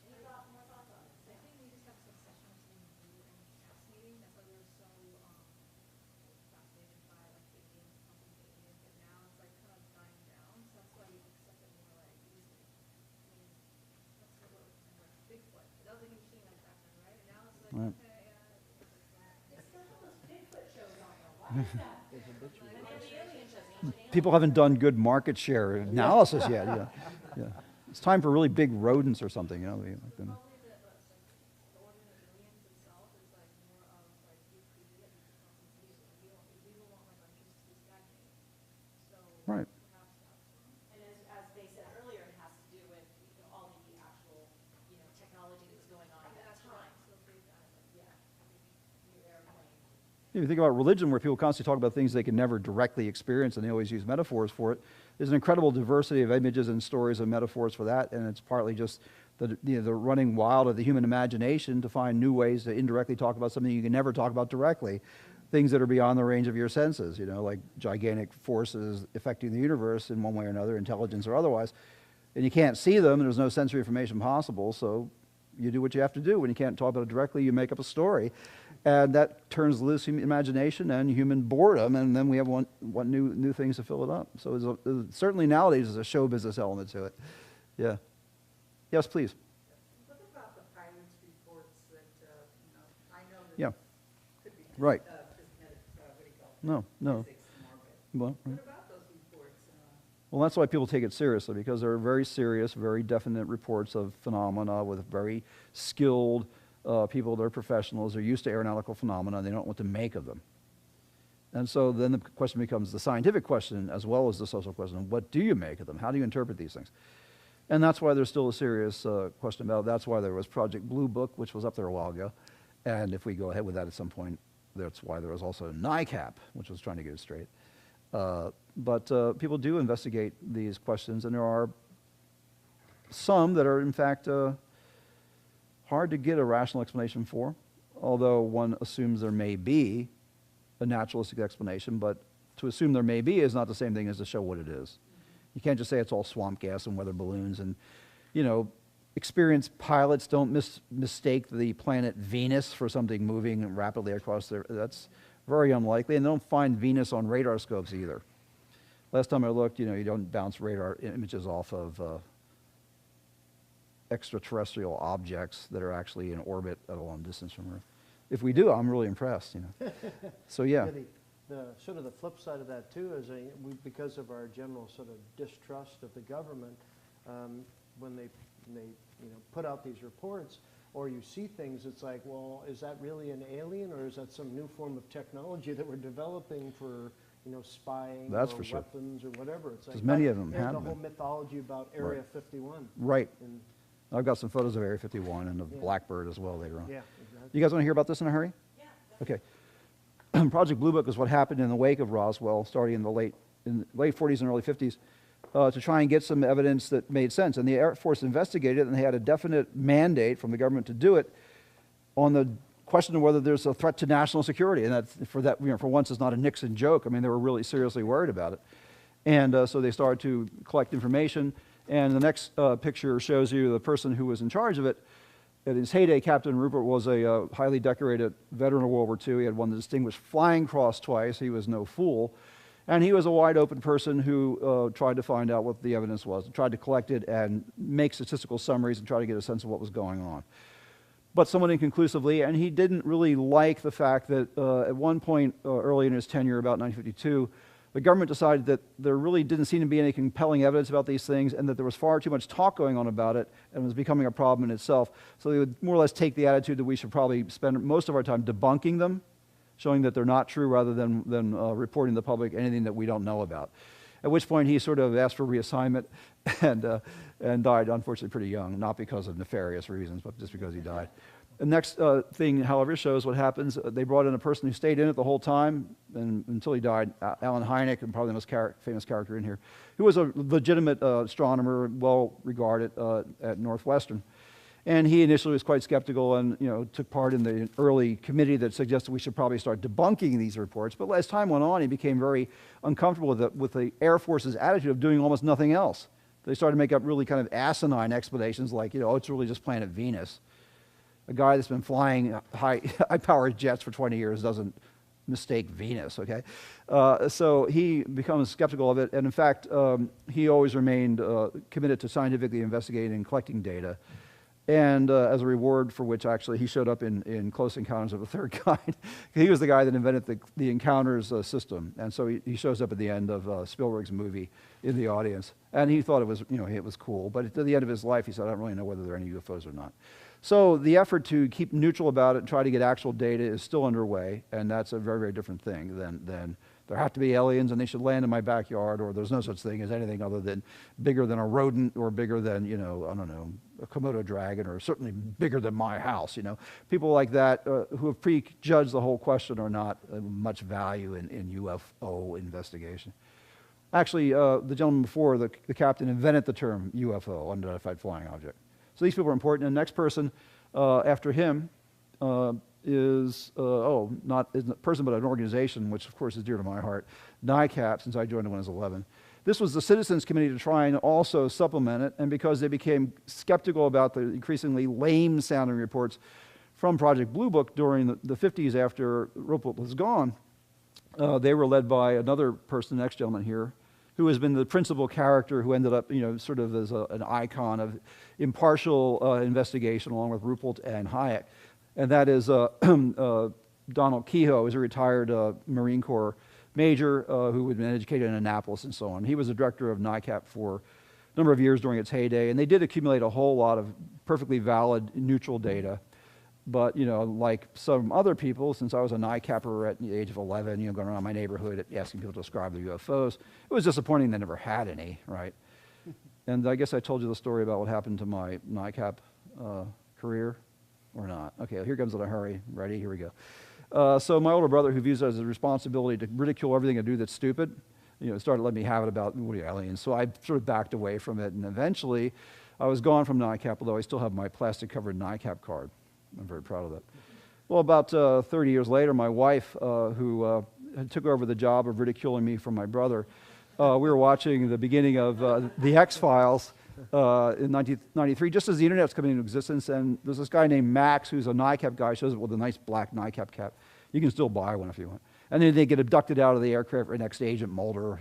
Any more thoughts on it? I think we just have some sessions in Blue and fascinating. That's why we were so fascinated by like aliens, talking to aliens, and now it's like kind of dying down. So that's why we accept it more like easily. I mean, that's what we're remember Bigfoot. That was like interesting like back then, right? And now it's like Right. okay, yeah. There's still all those Bigfoot shows on there. Why is that? And then the alien shows, ancient aliens. People haven't done good market share analysis yet. Yeah. Yeah. It's time for really big rodents or something, you know. Probably the origin of aliens itself is like more of like we created it because of compensation. We don't want like our interests to be stagnated. So Right. perhaps that's And as they said earlier, it has to do with all the actual technology that was going on at that time. so big that Yeah. New airplane. If you think about religion, where people constantly talk about things they can never directly experience, and they always use metaphors for it, there's an incredible diversity of images and stories and metaphors for that, and it's partly just the running wild of the human imagination to find new ways to indirectly talk about something you can never talk about directly, things that are beyond the range of your senses, like gigantic forces affecting the universe in one way or another, intelligence or otherwise, and you can't see them, and there's no sensory information possible, so you do what you have to do. When you can't talk about it directly, you make up a story. And that turns loose human imagination and human boredom, and then we have one new things to fill it up. So certainly nowadays there's a show business element to it. Yeah. Yes, please. What about the pirates' reports that, I know that Yeah. could be Right. cosmetic, what do you call it? No. Physics more, but Well, what about those reports? well, that's why people take it seriously, because they're very serious, very definite reports of phenomena with very skilled people that are professionals. They're used to aeronautical phenomena, and they don't know what to make of them. And so then the question becomes the scientific question as well as the social question. What do you make of them? How do you interpret these things? And that's why there's still a serious question about it. That's why there was Project Blue Book, which was up there a while ago. And if we go ahead with that at some point, that's why there was also NICAP, which was trying to get it straight. But people do investigate these questions, and there are some that are, in fact, hard to get a rational explanation for, although one assumes there may be a naturalistic explanation, but to assume there may be is not the same thing as to show what it is. You can't just say it's all swamp gas and weather balloons, and, experienced pilots don't mistake the planet Venus for something moving rapidly across there. That's very unlikely, and they don't find Venus on radar scopes either. Last time I looked, you don't bounce radar images off of extraterrestrial objects that are actually in orbit at a long distance from Earth. If we do, I'm really impressed, So yeah. The sort of the flip side of that too is because of our general sort of distrust of the government, when they put out these reports, or you see things, it's like, well, is that really an alien, or is that some new form of technology that we're developing for spying That's or for sure. weapons or whatever? It's like, Because many of them there's have the been. whole mythology about Area 51. Right. And I've got some photos of Area 51 and of Yeah. Blackbird as well later on. yeah, exactly. You guys want to hear about this in a hurry? Yeah. Okay. Project Blue Book is what happened in the wake of Roswell, starting in the late 40s and early 50s, to try and get some evidence that made sense. And the Air Force investigated it, and they had a definite mandate from the government to do it on the question of whether there's a threat to national security. And for once, it's not a Nixon joke. I mean, they were really seriously worried about it. And so they started to collect information. And the next picture shows you the person who was in charge of it at his heyday, Captain Rupert was a highly decorated veteran of World War II. He had won the Distinguished Flying Cross twice. He was no fool. And he was a wide-open person who tried to find out what the evidence was, tried to collect it and make statistical summaries and try to get a sense of what was going on. But somewhat inconclusively, and he didn't really like the fact that at one point early in his tenure, about 1952, the government decided that there really didn't seem to be any compelling evidence about these things and that there was far too much talk going on about it and it was becoming a problem in itself. So they would more or less take the attitude that we should probably spend most of our time debunking them, showing that they're not true rather than reporting to the public anything that we don't know about. At which point he sort of asked for reassignment and died, unfortunately, pretty young, not because of nefarious reasons, but just because he died. The next thing, however, shows what happens. They brought in a person who stayed in it the whole time and until he died, Alan Hynek, and probably the most famous character in here, who was a legitimate astronomer, well regarded at Northwestern. And he initially was quite skeptical and took part in the early committee that suggested we should probably start debunking these reports. But as time went on, he became very uncomfortable with the Air Force's attitude of doing almost nothing else. They started to make up really kind of asinine explanations like, oh, it's really just planet Venus. A guy that's been flying high-powered jets for 20 years doesn't mistake Venus, okay? So he becomes skeptical of it, and in fact, he always remained committed to scientifically investigating and collecting data. And as a reward for which, actually, he showed up in Close Encounters of the Third Kind. He was the guy that invented the Encounters system, and so he shows up at the end of Spielberg's movie in the audience. And he thought it was, it was cool, but at the end of his life, he said, I don't really know whether there are any UFOs or not. So the effort to keep neutral about it and try to get actual data is still underway, and that's a very, very different thing than there have to be aliens and they should land in my backyard, or there's no such thing as anything other than bigger than a rodent or bigger than, I don't know, a Komodo dragon, or certainly bigger than my house, People like that who have prejudged the whole question are not much value in UFO investigation. Actually, the gentleman before, the captain, invented the term UFO, unidentified flying object. So these people are important. And the next person after him is not a person but an organization, which of course is dear to my heart, NICAP, since I joined it when I was 11. This was the Citizens Committee to try and also supplement it, and because they became skeptical about the increasingly lame-sounding reports from Project Blue Book during the 50s after Ruppelt was gone, they were led by another person, the next gentleman here, who has been the principal character who ended up, sort of as an icon of impartial investigation along with Ruppelt and Hayek. And that is Donald Kehoe, who's a retired Marine Corps major who had been educated in Annapolis and so on. He was the director of NICAP for a number of years during its heyday, and they did accumulate a whole lot of perfectly valid, neutral data. But, like some other people, since I was a NICAPper at the age of 11, going around my neighborhood asking people to describe the UFOs, it was disappointing they never had any, right? And I guess I told you the story about what happened to my NICAP career, or not. Okay, here comes in a hurry. Ready? Here we go. So my older brother, who views it as a responsibility to ridicule everything I do that's stupid, started letting me have it about woody aliens. So I sort of backed away from it, and eventually I was gone from NICAP, although I still have my plastic-covered NICAP card. I'm very proud of that. Well, about 30 years later, my wife, who took over the job of ridiculing me from my brother, we were watching the beginning of The X-Files in 1993, just as the internet's coming into existence, and there's this guy named Max, who's a NICAP guy, shows up with a nice black NICAP cap. You can still buy one if you want. And then they get abducted out of the aircraft right next to Agent Mulder,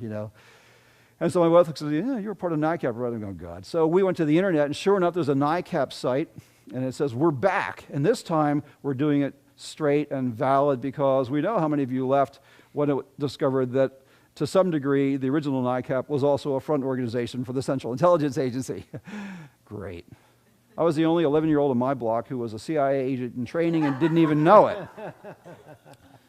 And so my wife looks at me, yeah, you're part of NICAP, right? I'm going, God. So we went to the internet, and sure enough, there's a NICAP site, and it says, we're back. And this time, we're doing it straight and valid because we know how many of you left when it discovered that, to some degree, the original NICAP was also a front organization for the Central Intelligence Agency. Great. I was the only 11-year-old in my block who was a CIA agent in training and didn't even know it.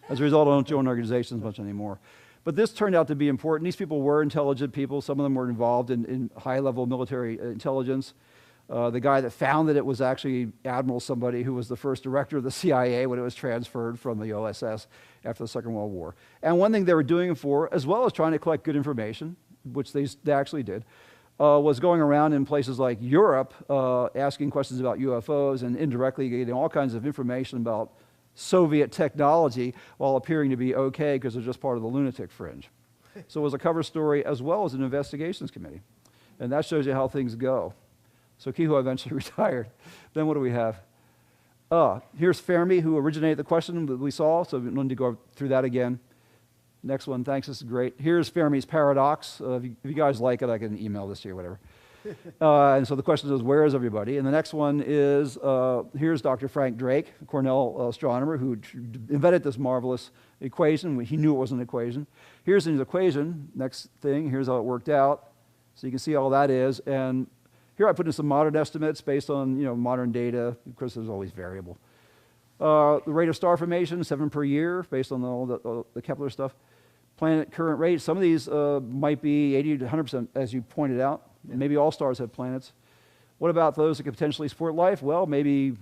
As a result, I don't join organizations much anymore. But this turned out to be important. These people were intelligent people. Some of them were involved in high-level military intelligence. The guy that founded it was actually Admiral somebody who was the first director of the CIA when it was transferred from the OSS after the Second World War. And one thing they were doing it for, as well as trying to collect good information, which they actually did, was going around in places like Europe asking questions about UFOs and indirectly getting all kinds of information about Soviet technology while appearing to be okay because they're just part of the lunatic fringe. So it was a cover story as well as an investigations committee. And that shows you how things go. So Kehoe eventually retired. Then what do we have? Here's Fermi, who originated the question that we saw, so we don't need to go through that again. Next one, thanks, this is great. Here's Fermi's paradox. If you guys like it, I can email this to you, whatever. And so the question is, where is everybody? And the next one is, here's Dr. Frank Drake, a Cornell astronomer, who invented this marvelous equation. He knew it was an equation. Here's his equation. Next thing, here's how it worked out. So you can see all that is. And here I put in some modern estimates based on modern data. Of course, there's always variable. The rate of star formation, 7 per year, based on all the Kepler stuff. Planet current rate, some of these might be 80 to 100%, as you pointed out. Yeah. Maybe all stars have planets. What about those that could potentially support life? Well, maybe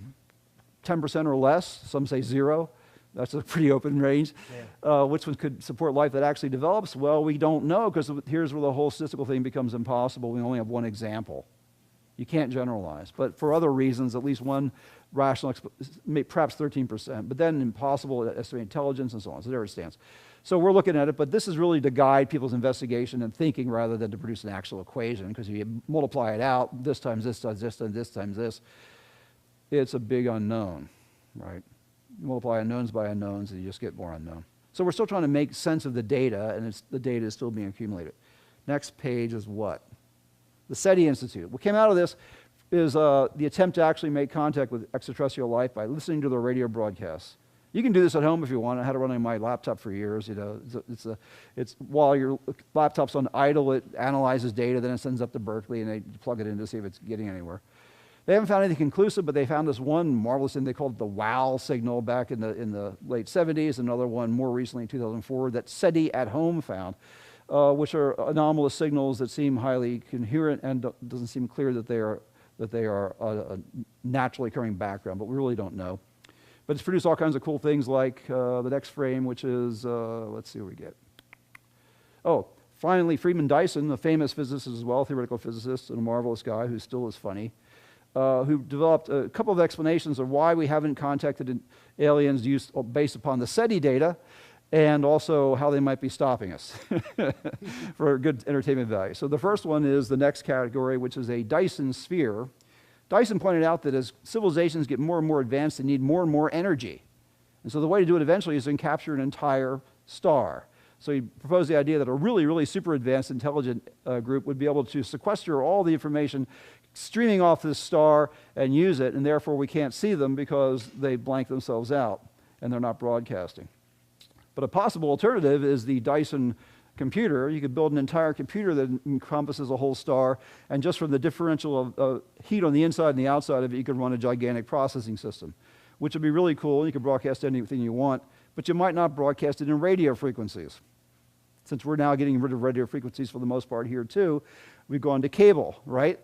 10% or less. Some say 0. That's a pretty open range. Yeah. Which one could support life that actually develops? Well, we don't know, because here's where the whole statistical thing becomes impossible. We only have one example. You can't generalize. But for other reasons, at least one rational, perhaps 13%. But then impossible to estimate intelligence and so on. So there it stands. So we're looking at it, but this is really to guide people's investigation and thinking rather than to produce an actual equation, because if you multiply it out, this times this times this times this times this, it's a big unknown, right? You multiply unknowns by unknowns and you just get more unknown. So we're still trying to make sense of the data, and the data is still being accumulated. Next page is what? The SETI Institute. What came out of this is the attempt to actually make contact with extraterrestrial life by listening to their radio broadcasts. You can do this at home if you want. I had it running on my laptop for years. It's while your laptop's on idle, it analyzes data, then it sends up to Berkeley, and they plug it in to see if it's getting anywhere. They haven't found anything conclusive, but they found this one marvelous thing they called the WOW signal back in the late 70s. Another one more recently in 2004 that SETI at home found, which are anomalous signals that seem highly coherent, and doesn't seem clear that they are a naturally occurring background, but we really don't know. But it's produced all kinds of cool things like the next frame, which is, let's see what we get. Oh, finally, Freeman Dyson, a famous physicist as well, theoretical physicist, and a marvelous guy who still is funny, who developed a couple of explanations of why we haven't contacted aliens based upon the SETI data, and also how they might be stopping us for good entertainment value. So the first one is the next category, which is a Dyson sphere. Dyson pointed out that as civilizations get more and more advanced, they need more and more energy. And so the way to do it eventually is to capture an entire star. So he proposed the idea that a really, really super advanced intelligent group would be able to sequester all the information streaming off this star and use it, and therefore we can't see them because they blank themselves out and they're not broadcasting. But a possible alternative is the Dyson computer. You could build an entire computer that encompasses a whole star, and just from the differential of heat on the inside and the outside of it, you could run a gigantic processing system, which would be really cool. You could broadcast anything you want, but you might not broadcast it in radio frequencies. Since we're now getting rid of radio frequencies for the most part here too, we've gone to cable, right?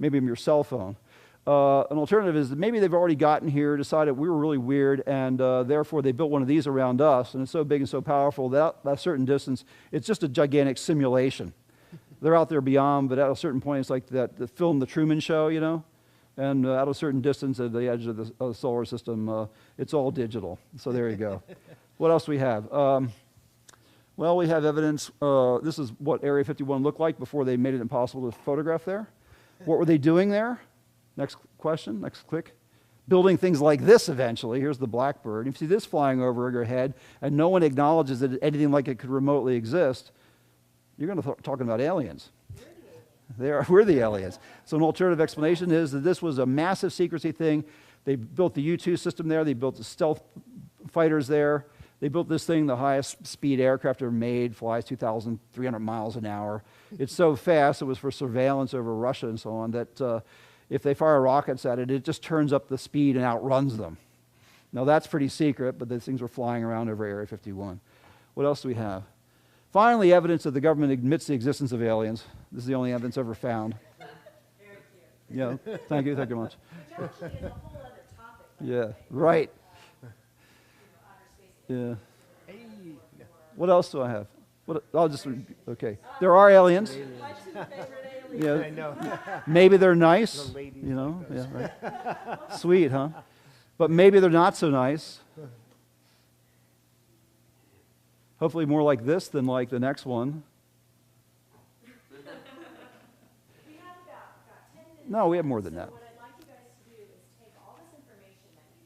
Maybe your cell phone. An alternative is that maybe they've already gotten here, decided we were really weird, and therefore they built one of these around us, and it's so big and so powerful that at a certain distance, it's just a gigantic simulation. They're out there beyond, but at a certain point, it's like the film The Truman Show, and at a certain distance at the edge of the solar system, it's all digital. So there you go. What else do we have? Well, we have evidence. This is what Area 51 looked like before they made it impossible to photograph there. What were they doing there? Next question, next click. Building things like this eventually. Here's the Blackbird. If you see this flying over your head and no one acknowledges that anything like it could remotely exist, you're going to talking about aliens. We're the aliens. So an alternative explanation is that this was a massive secrecy thing. They built the U-2 system there. They built the stealth fighters there. They built this thing, the highest speed aircraft ever made, flies 2,300 miles an hour. It's so fast, it was for surveillance over Russia and so on, that if they fire rockets at it, it just turns up the speed and outruns them. Now that's pretty secret, but these things were flying around over Area 51. What else do we have? Finally, evidence that the government admits the existence of aliens. This is the only evidence ever found. Very cute. Yeah, thank you very much. Which actually is a whole other topic. Yeah, right. Outer space. Yeah. What else do I have? Okay. There are aliens. My two favorite aliens. Yeah. I know. Maybe they're nice. The ladies Yeah, right. Sweet, huh? But maybe they're not so nice. Hopefully more like this than like the next one. We have about 10 minutes. No, we have more than that. What I'd like you guys to do is take all this information that you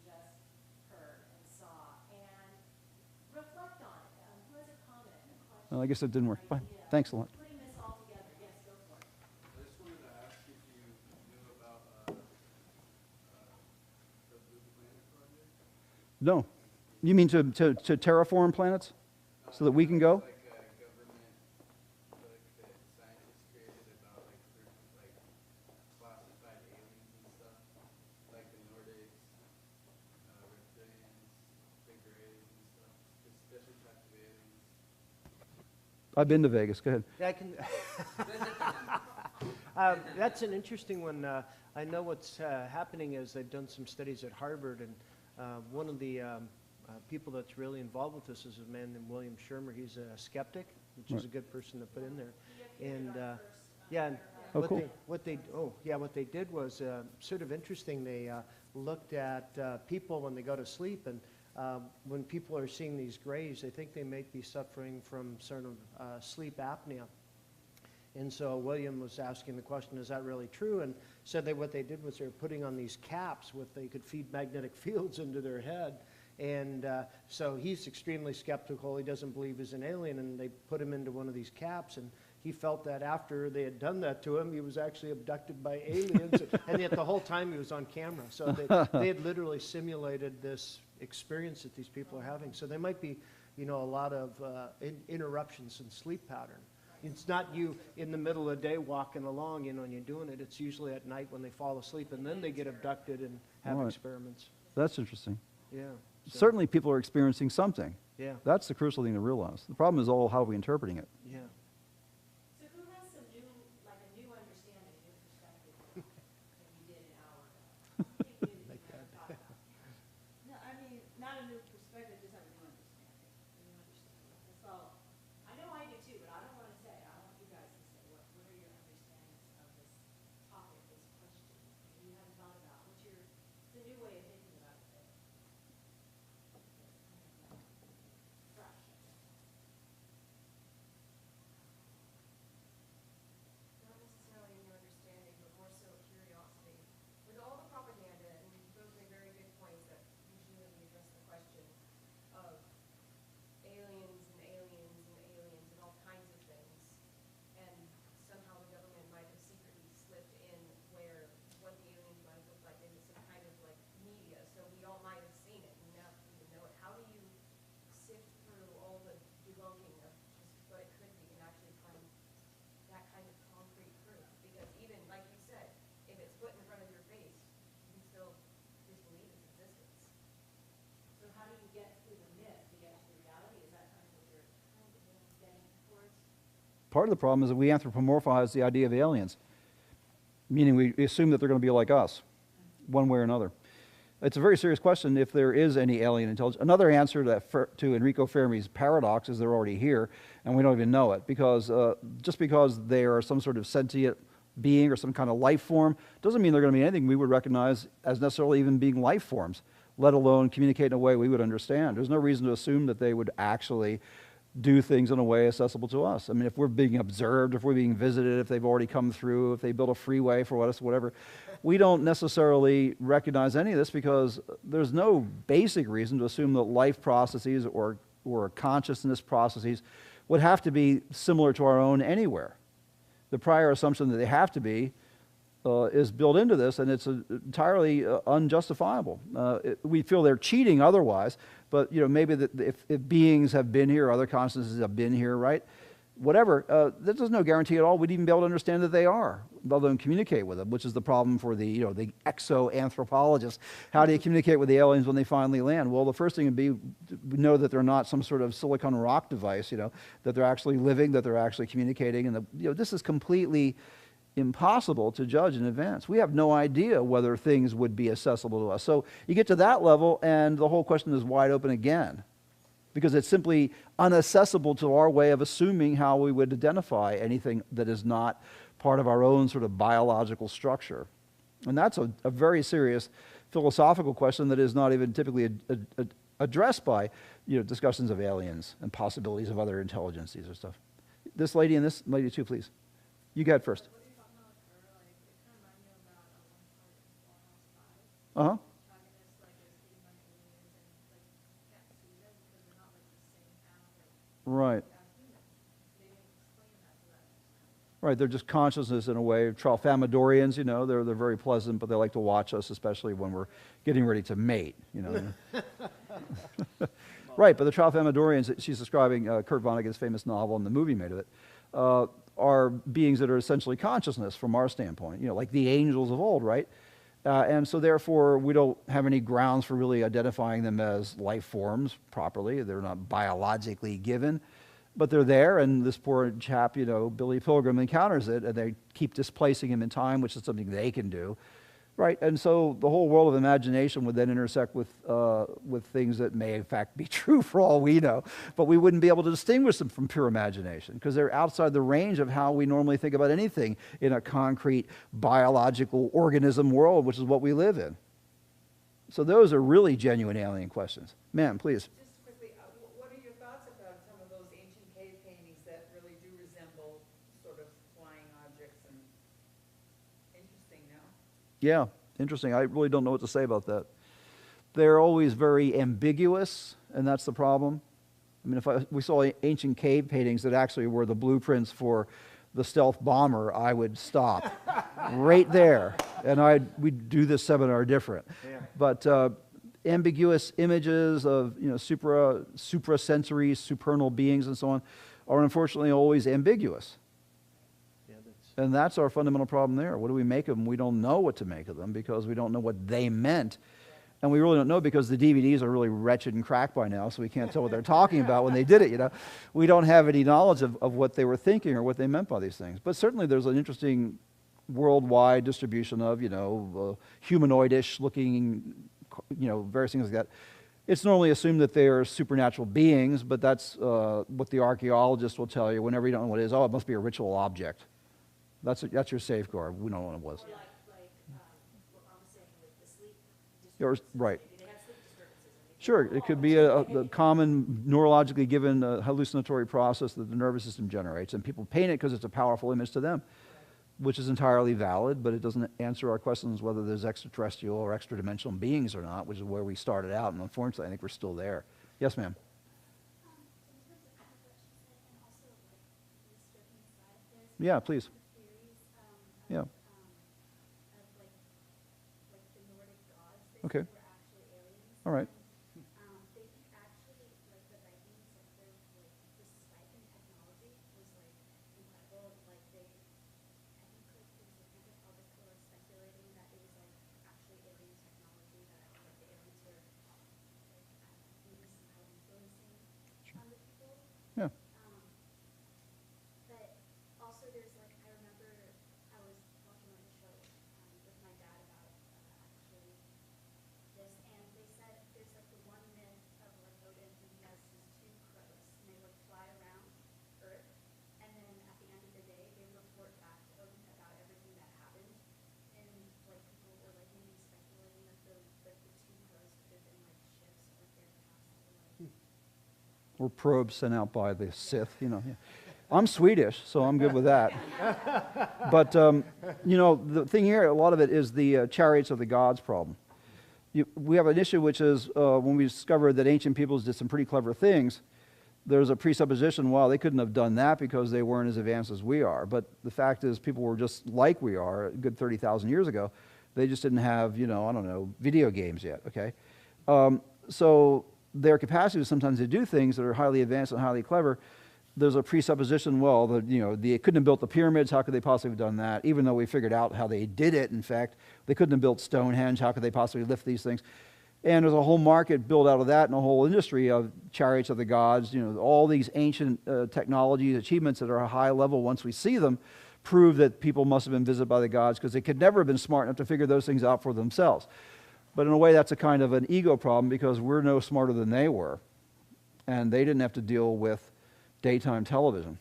I guess it didn't work. Fine. Thanks a lot. Putting this all together, yes, go for it. I just wanted to ask if you knew about the Blue Planet project. No. You mean to terraform planets so that we can go? Like a government book that scientists created about like classified aliens and stuff, like the Nordics, reptilians, the Greys and stuff, just special types of aliens. I've been to Vegas. Go ahead. Yeah, I can. That's an interesting one. I know what's happening is they've done some studies at Harvard, and one of the people that's really involved with this is a man named William Shermer. He's a skeptic, which is a good person to put in there. And yeah, and Oh, cool. what they did was sort of interesting. They looked at people when they go to sleep, and when people are seeing these grays, they think they might be suffering from sort of sleep apnea. And so William was asking the question, is that really true? And said that what they did was they were putting on these caps with they could feed magnetic fields into their head. And so he's extremely skeptical. He doesn't believe he's an alien. And they put him into one of these caps. And he felt that after they had done that to him, he was actually abducted by aliens. And yet the whole time he was on camera. So they had literally simulated this experience that these people are having. So there might be, a lot of interruptions in sleep pattern. It's not you in the middle of the day walking along, and you're doing it. It's usually at night when they fall asleep, and then they get abducted and have Right. experiments. That's interesting. Yeah. So, Certainly people are experiencing something. Yeah. That's the crucial thing to realize. The problem is all how are we interpreting it. Yeah. So who has some new, like a new understanding, new perspective than you did an hour ago? Something new that you never thought about. No, I mean, not a new perspective, just have a new understanding. A new understanding. That's all. I know I do too, but I don't want to say. I want you guys to say what are your understandings of this topic, this question that you haven't thought about? What's the new way of thinking about it? Fresh. Not necessarily a new understanding, but more so curiosity. With all the propaganda, and those are very good points that usually we address the question of aliens and aliens and aliens and all kinds of things, and somehow the government might have secretly slipped in where what the aliens might have looked like into some kind of like media, so we all might have seen it and not even know it. How do you sift through all the debunking of just what it could be and actually find that kind of concrete proof? Because even, like you said, if it's put in front of your face, you can still disbelieve its existence. So how do you get through the myth to get to the reality? Is that kind of what you're getting towards? Part of the problem is that we anthropomorphize the idea of aliens, meaning we assume that they're going to be like us, one way or another. It's a very serious question if there is any alien intelligence. Another answer to Enrico Fermi's paradox is they're already here, and we don't even know it, because just because they are some sort of sentient being or some kind of life form doesn't mean they're going to be anything we would recognize as necessarily even being life forms, let alone communicate in a way we would understand. There's no reason to assume that they would actually do things in a way accessible to us. I mean, if we're being observed, if we're being visited, if they've already come through, if they built a freeway for us, whatever, we don't necessarily recognize any of this because there's no basic reason to assume that life processes or consciousness processes would have to be similar to our own anywhere. The prior assumption that they have to be is built into this, and it's entirely unjustifiable. We feel they're cheating otherwise, but maybe that if beings have been here, other consciousnesses have been here, right? Whatever, there's no guarantee at all we'd even be able to understand that they are, let alone communicate with them, which is the problem for the the exo-anthropologists. How do you communicate with the aliens when they finally land? Well, the first thing would be know that they're not some sort of silicon rock device, that they're actually living, that they're actually communicating, and this is completely impossible to judge in advance. We have no idea whether things would be accessible to us. So you get to that level, and the whole question is wide open again, because it's simply unaccessible to our way of assuming how we would identify anything that is not part of our own sort of biological structure. And that's a very serious philosophical question that is not even typically addressed by discussions of aliens and possibilities of other intelligences or stuff. This lady and this lady too, please. You go ahead first. Uh-huh. Right. Right, they're just consciousness in a way. Tralfamadorians, you know, they're very pleasant, but they like to watch us, especially when we're getting ready to mate, you know. Right, but the Tralfamadorians, she's describing Kurt Vonnegut's famous novel and the movie made of it, are beings that are essentially consciousness from our standpoint, you know, like the angels of old, right? And so therefore, we don't have any grounds for really identifying them as life forms properly. They're not biologically given. But they're there, and this poor chap, you know, Billy Pilgrim, encounters it, and they keep displacing him in time, which is something they can do, right? And so the whole world of imagination would then intersect with things that may, in fact, be true for all we know, but we wouldn't be able to distinguish them from pure imagination because they're outside the range of how we normally think about anything in a concrete biological organism world, which is what we live in. So those are really genuine alien questions. Ma'am, please. Just quickly, what are your thoughts about some of those ancient cave paintings that really do resemble sort of flying objects and interesting, no? Yeah, interesting. I really don't know what to say about that. They're always very ambiguous, and that's the problem. I mean, if we saw ancient cave paintings that actually were the blueprints for the stealth bomber, I would stop right there, and we'd do this seminar different. Yeah. But ambiguous images of, you know, suprasensory, supernal beings and so on are unfortunately always ambiguous. Yeah, and that's our fundamental problem there. What do we make of them? We don't know what to make of them because we don't know what they meant. And we really don't know because the DVDs are really wretched and cracked by now, so we can't tell what they're talking about when they did it, you know. We don't have any knowledge of what they were thinking or what they meant by these things. But certainly there's an interesting worldwide distribution of, you know, humanoidish looking, you know, various things like that. It's normally assumed that they are supernatural beings, but that's what the archaeologists will tell you whenever you don't know what it is. Oh, it must be a ritual object. That's your safeguard. We don't know what it was. Like what Mom was saying with the sleep Right. they have sleep disturbances. Sure, it could be a common neurologically given hallucinatory process that the nervous system generates, and people paint it because it's a powerful image to them, which is entirely valid, but it doesn't answer our questions whether there's extraterrestrial or extra-dimensional beings or not, which is where we started out, and unfortunately, I think we're still there. Yes, ma'am? Yeah, please. Yeah. Okay. All right. They think actually, like the Vikings, like their the Skype and technology was like incredible. Like I think like there was an anthropologist who was speculating that it was like actually alien technology that like the aliens were like maybe somehow influencing on the people. Yeah. But also there's like I remember I was watching like a show with my dad about actually this, and they said there's like the one myth of like Odin, and he has his two crows, and they like fly around Earth, and then at the end of the day, they report back to Odin about everything that happened, and like people were like maybe speculating that the two crows could have been like ships or aircraft, Or probes sent out by the Sith, you know. Yeah. I'm Swedish, so I'm good with that. But, you know, the thing here, a lot of it is the chariots of the gods problem. We have an issue which is when we discovered that ancient peoples did some pretty clever things, there's a presupposition, well, they couldn't have done that because they weren't as advanced as we are. But the fact is people were just like we are a good 30,000 years ago. They just didn't have, you know, I don't know, video games yet, okay? So their capacity sometimes to do things that are highly advanced and highly clever, there's a presupposition, well, they couldn't have built the pyramids, how could they possibly have done that? Even though we figured out how they did it, in fact, they couldn't have built Stonehenge, how could they possibly lift these things? And there's a whole market built out of that and a whole industry of chariots of the gods, you know, all these ancient technologies, achievements that are a high level once we see them, prove that people must have been visited by the gods because they could never have been smart enough to figure those things out for themselves. But in a way, that's a kind of an ego problem because we're no smarter than they were. And they didn't have to deal with daytime television.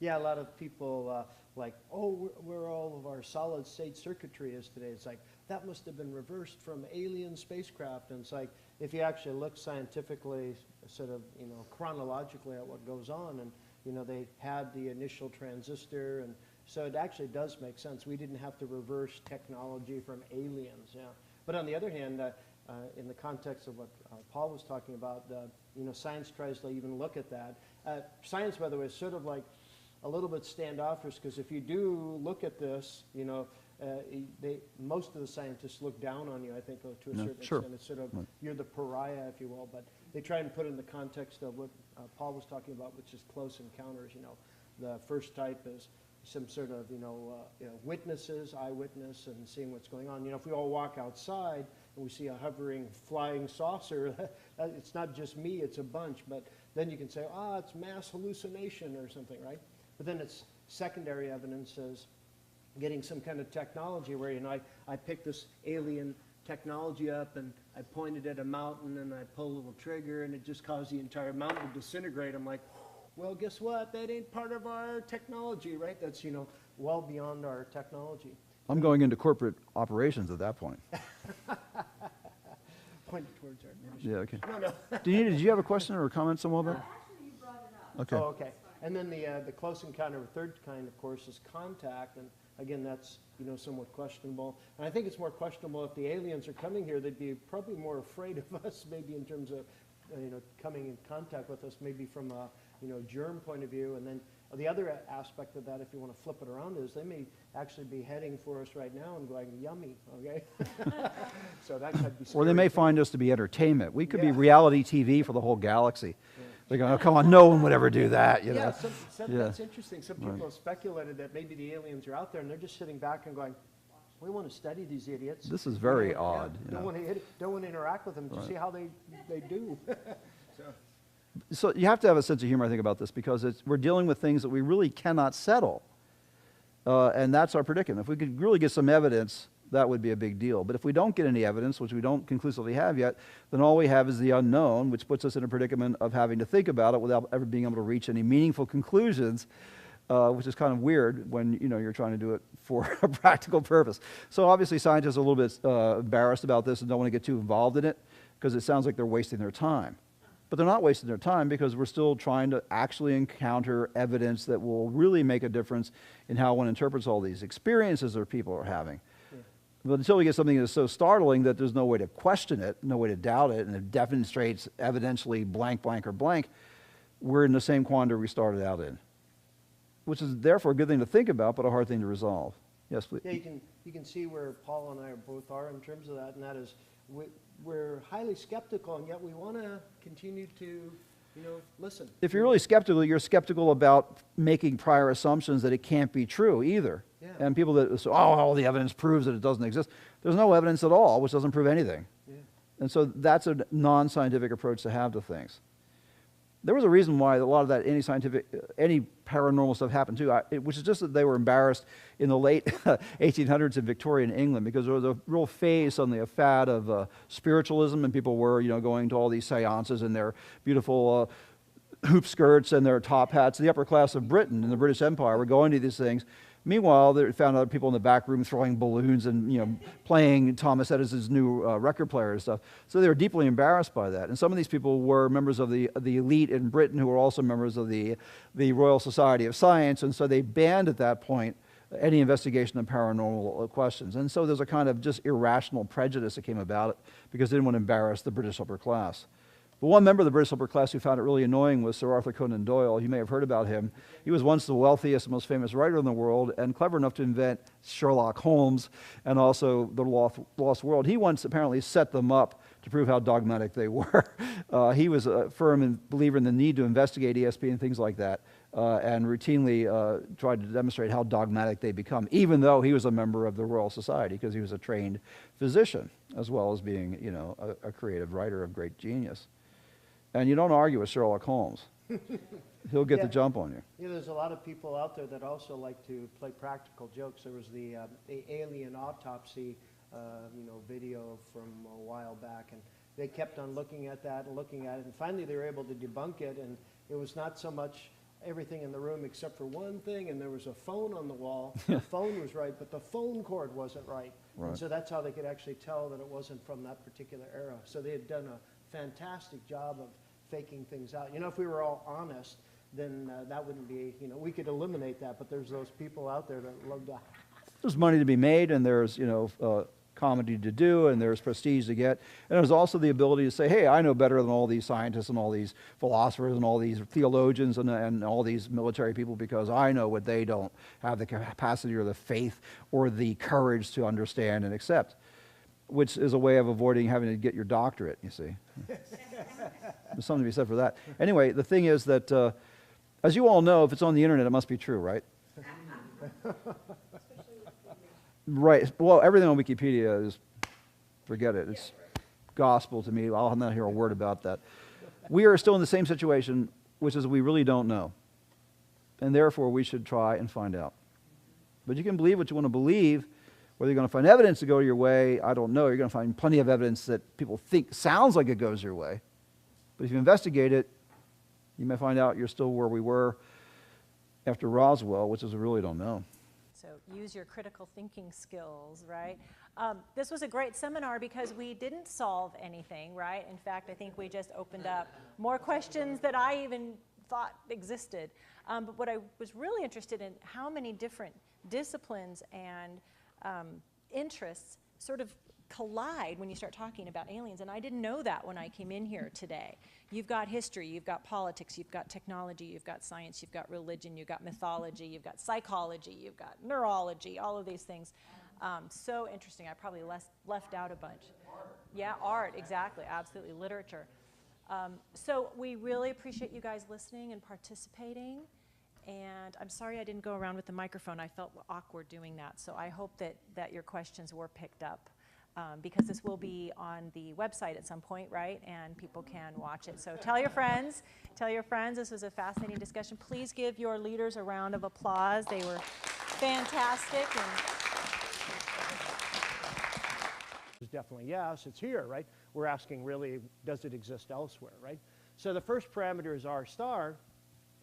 Yeah, a lot of people like, oh, where all of our solid state circuitry is today. It's like, that must have been reversed from alien spacecraft. And it's like, if you actually look scientifically, sort of, you know, chronologically at what goes on, and, you know, they had the initial transistor, and so it actually does make sense. We didn't have to reverse technology from aliens, yeah. But on the other hand, in the context of what Paul was talking about, you know, science tries to even look at that. Science, by the way, is sort of like a little bit standoffish, because if you do look at this, you know, most of the scientists look down on you, I think, to a Yeah, certain sure. extent. It's sort of, Right. you're the pariah, if you will, but they try and put it in the context of what Paul was talking about, which is close encounters. You know, the first type is some sort of, witnesses, eyewitness, and seeing what's going on. You know, if we all walk outside and we see a hovering flying saucer, it's not just me, it's a bunch, but then you can say, it's mass hallucination or something, right? But then it's secondary evidence as getting some kind of technology where, you know, I picked this alien technology up and I pointed at a mountain and I pulled a little trigger and it just caused the entire mountain to disintegrate. I'm like, well, guess what? That ain't part of our technology, right? That's, you know, well beyond our technology. I'm going into corporate operations at that point. Pointed towards our nation. Yeah, okay. No. Did you have a question or a comment somewhere about? Actually, you brought it up. Okay. Oh, okay. And then the close encounter, third kind, of course, is contact. And again, that's, you know, somewhat questionable. And I think it's more questionable if the aliens are coming here, they'd be probably more afraid of us, maybe in terms of, coming in contact with us, maybe from a, germ point of view. And then the other aspect of that, if you want to flip it around, is they may actually be heading for us right now and going, yummy, okay? So that could be scary. Or they may find us to be entertainment. We could be Yeah. reality TV for the whole galaxy. They're going, oh, come on, no one would ever do that, you know. Yeah, Yeah. that's interesting. Some people have speculated that maybe the aliens are out there and they're just sitting back and going, we want to study these idiots. This is very Yeah, odd. you Don't know. want to interact with them to Right. see how they do. So you have to have a sense of humor, I think, about this, because we're dealing with things that we really cannot settle. And that's our predicament. If we could really get some evidence, that would be a big deal. But if we don't get any evidence, which we don't conclusively have yet, then all we have is the unknown, which puts us in a predicament of having to think about it without ever being able to reach any meaningful conclusions, which is kind of weird when you're trying to do it for a practical purpose. So obviously scientists are a little bit embarrassed about this and don't want to get too involved in it, because it sounds like they're wasting their time. But they're not wasting their time, because we're still trying to actually encounter evidence that will really make a difference in how one interprets all these experiences that people are having. Yeah. But until we get something that's so startling that there's no way to question it, no way to doubt it, and it demonstrates evidentially blank, blank, or blank, we're in the same quandary we started out in, which is therefore a good thing to think about, but a hard thing to resolve. Yes, please. Yeah, you can see where Paul and I both are in terms of that, and that is we're highly skeptical, and yet we want to continue to, listen. If you're really skeptical, you're skeptical about making prior assumptions that it can't be true either. Yeah. And people that say, all the evidence proves that it doesn't exist. There's no evidence at all, which doesn't prove anything. Yeah. And so that's a non-scientific approach to have to things. There was a reason why a lot of that any paranormal stuff happened too, which is just that they were embarrassed in the late 1800s in Victorian England, because there was a real phase, suddenly a fad of spiritualism, and people were, going to all these seances in their beautiful hoop skirts and their top hats. The upper class of Britain and the British Empire were going to these things. Meanwhile, they found other people in the back room throwing balloons and playing Thomas Edison's new record player and stuff. So they were deeply embarrassed by that. And some of these people were members of the elite in Britain, who were also members of the Royal Society of Science. And so they banned at that point any investigation of paranormal questions. And so there's a kind of just irrational prejudice that came about it, because they didn't want to embarrass the British upper class. But one member of the British upper class who found it really annoying was Sir Arthur Conan Doyle. You may have heard about him. He was once the wealthiest and most famous writer in the world, and clever enough to invent Sherlock Holmes and also the Lost World. He once apparently set them up to prove how dogmatic they were. He was a firm believer in the need to investigate ESP and things like that, and routinely tried to demonstrate how dogmatic they become, even though he was a member of the Royal Society, because he was a trained physician, as well as being, a creative writer of great genius. And you don't argue with Sherlock Holmes. He'll get the jump on you. Yeah, there's a lot of people out there that also like to play practical jokes. There was the alien autopsy, video from a while back, and they kept on looking at that and looking at it, and finally they were able to debunk it, and it was not so much everything in the room except for one thing, and there was a phone on the wall. The phone was right, but the phone cord wasn't right. And so that's how they could actually tell that it wasn't from that particular era. So they had done a fantastic job of faking things out. If we were all honest, then that wouldn't be, we could eliminate that, but there's those people out there that love to. There's money to be made, and there's, comedy to do, and there's prestige to get. And there's also the ability to say, hey, I know better than all these scientists and all these philosophers and all these theologians and all these military people, because I know what they don't have the capacity or the faith or the courage to understand and accept, which is a way of avoiding having to get your doctorate, you see. There's something to be said for that. Anyway, the thing is that, as you all know, if it's on the internet, it must be true, right? Right. Well, everything on Wikipedia is, forget it. It's gospel to me. I'll not hear a word about that. We are still in the same situation, which is we really don't know. And therefore, we should try and find out. But you can believe what you want to believe. Whether you're going to find evidence to go your way, I don't know. You're going to find plenty of evidence that people think sounds like it goes your way. But if you investigate it, you may find out you're still where we were after Roswell, which is we really don't know. So use your critical thinking skills, right? This was a great seminar because we didn't solve anything, right? In fact, I think we just opened up more questions that I even thought existed. But what I was really interested in, how many different disciplines and interests sort of collide when you start talking about aliens, and I didn't know that when I came in here today. You've got history, you've got politics, you've got technology, you've got science, you've got religion, you've got mythology, you've got psychology, you've got neurology, all of these things. So interesting. I probably left out a bunch. Yeah, art, exactly, absolutely, literature. So we really appreciate you guys listening and participating. And I'm sorry I didn't go around with the microphone. I felt awkward doing that. So I hope that your questions were picked up. Because this will be on the website at some point, right? And people can watch it. So tell your friends. Tell your friends. This was a fascinating discussion. Please give your leaders a round of applause. They were fantastic. It's definitely yes, it's here, right? We're asking really, does it exist elsewhere, right? So the first parameter is our star.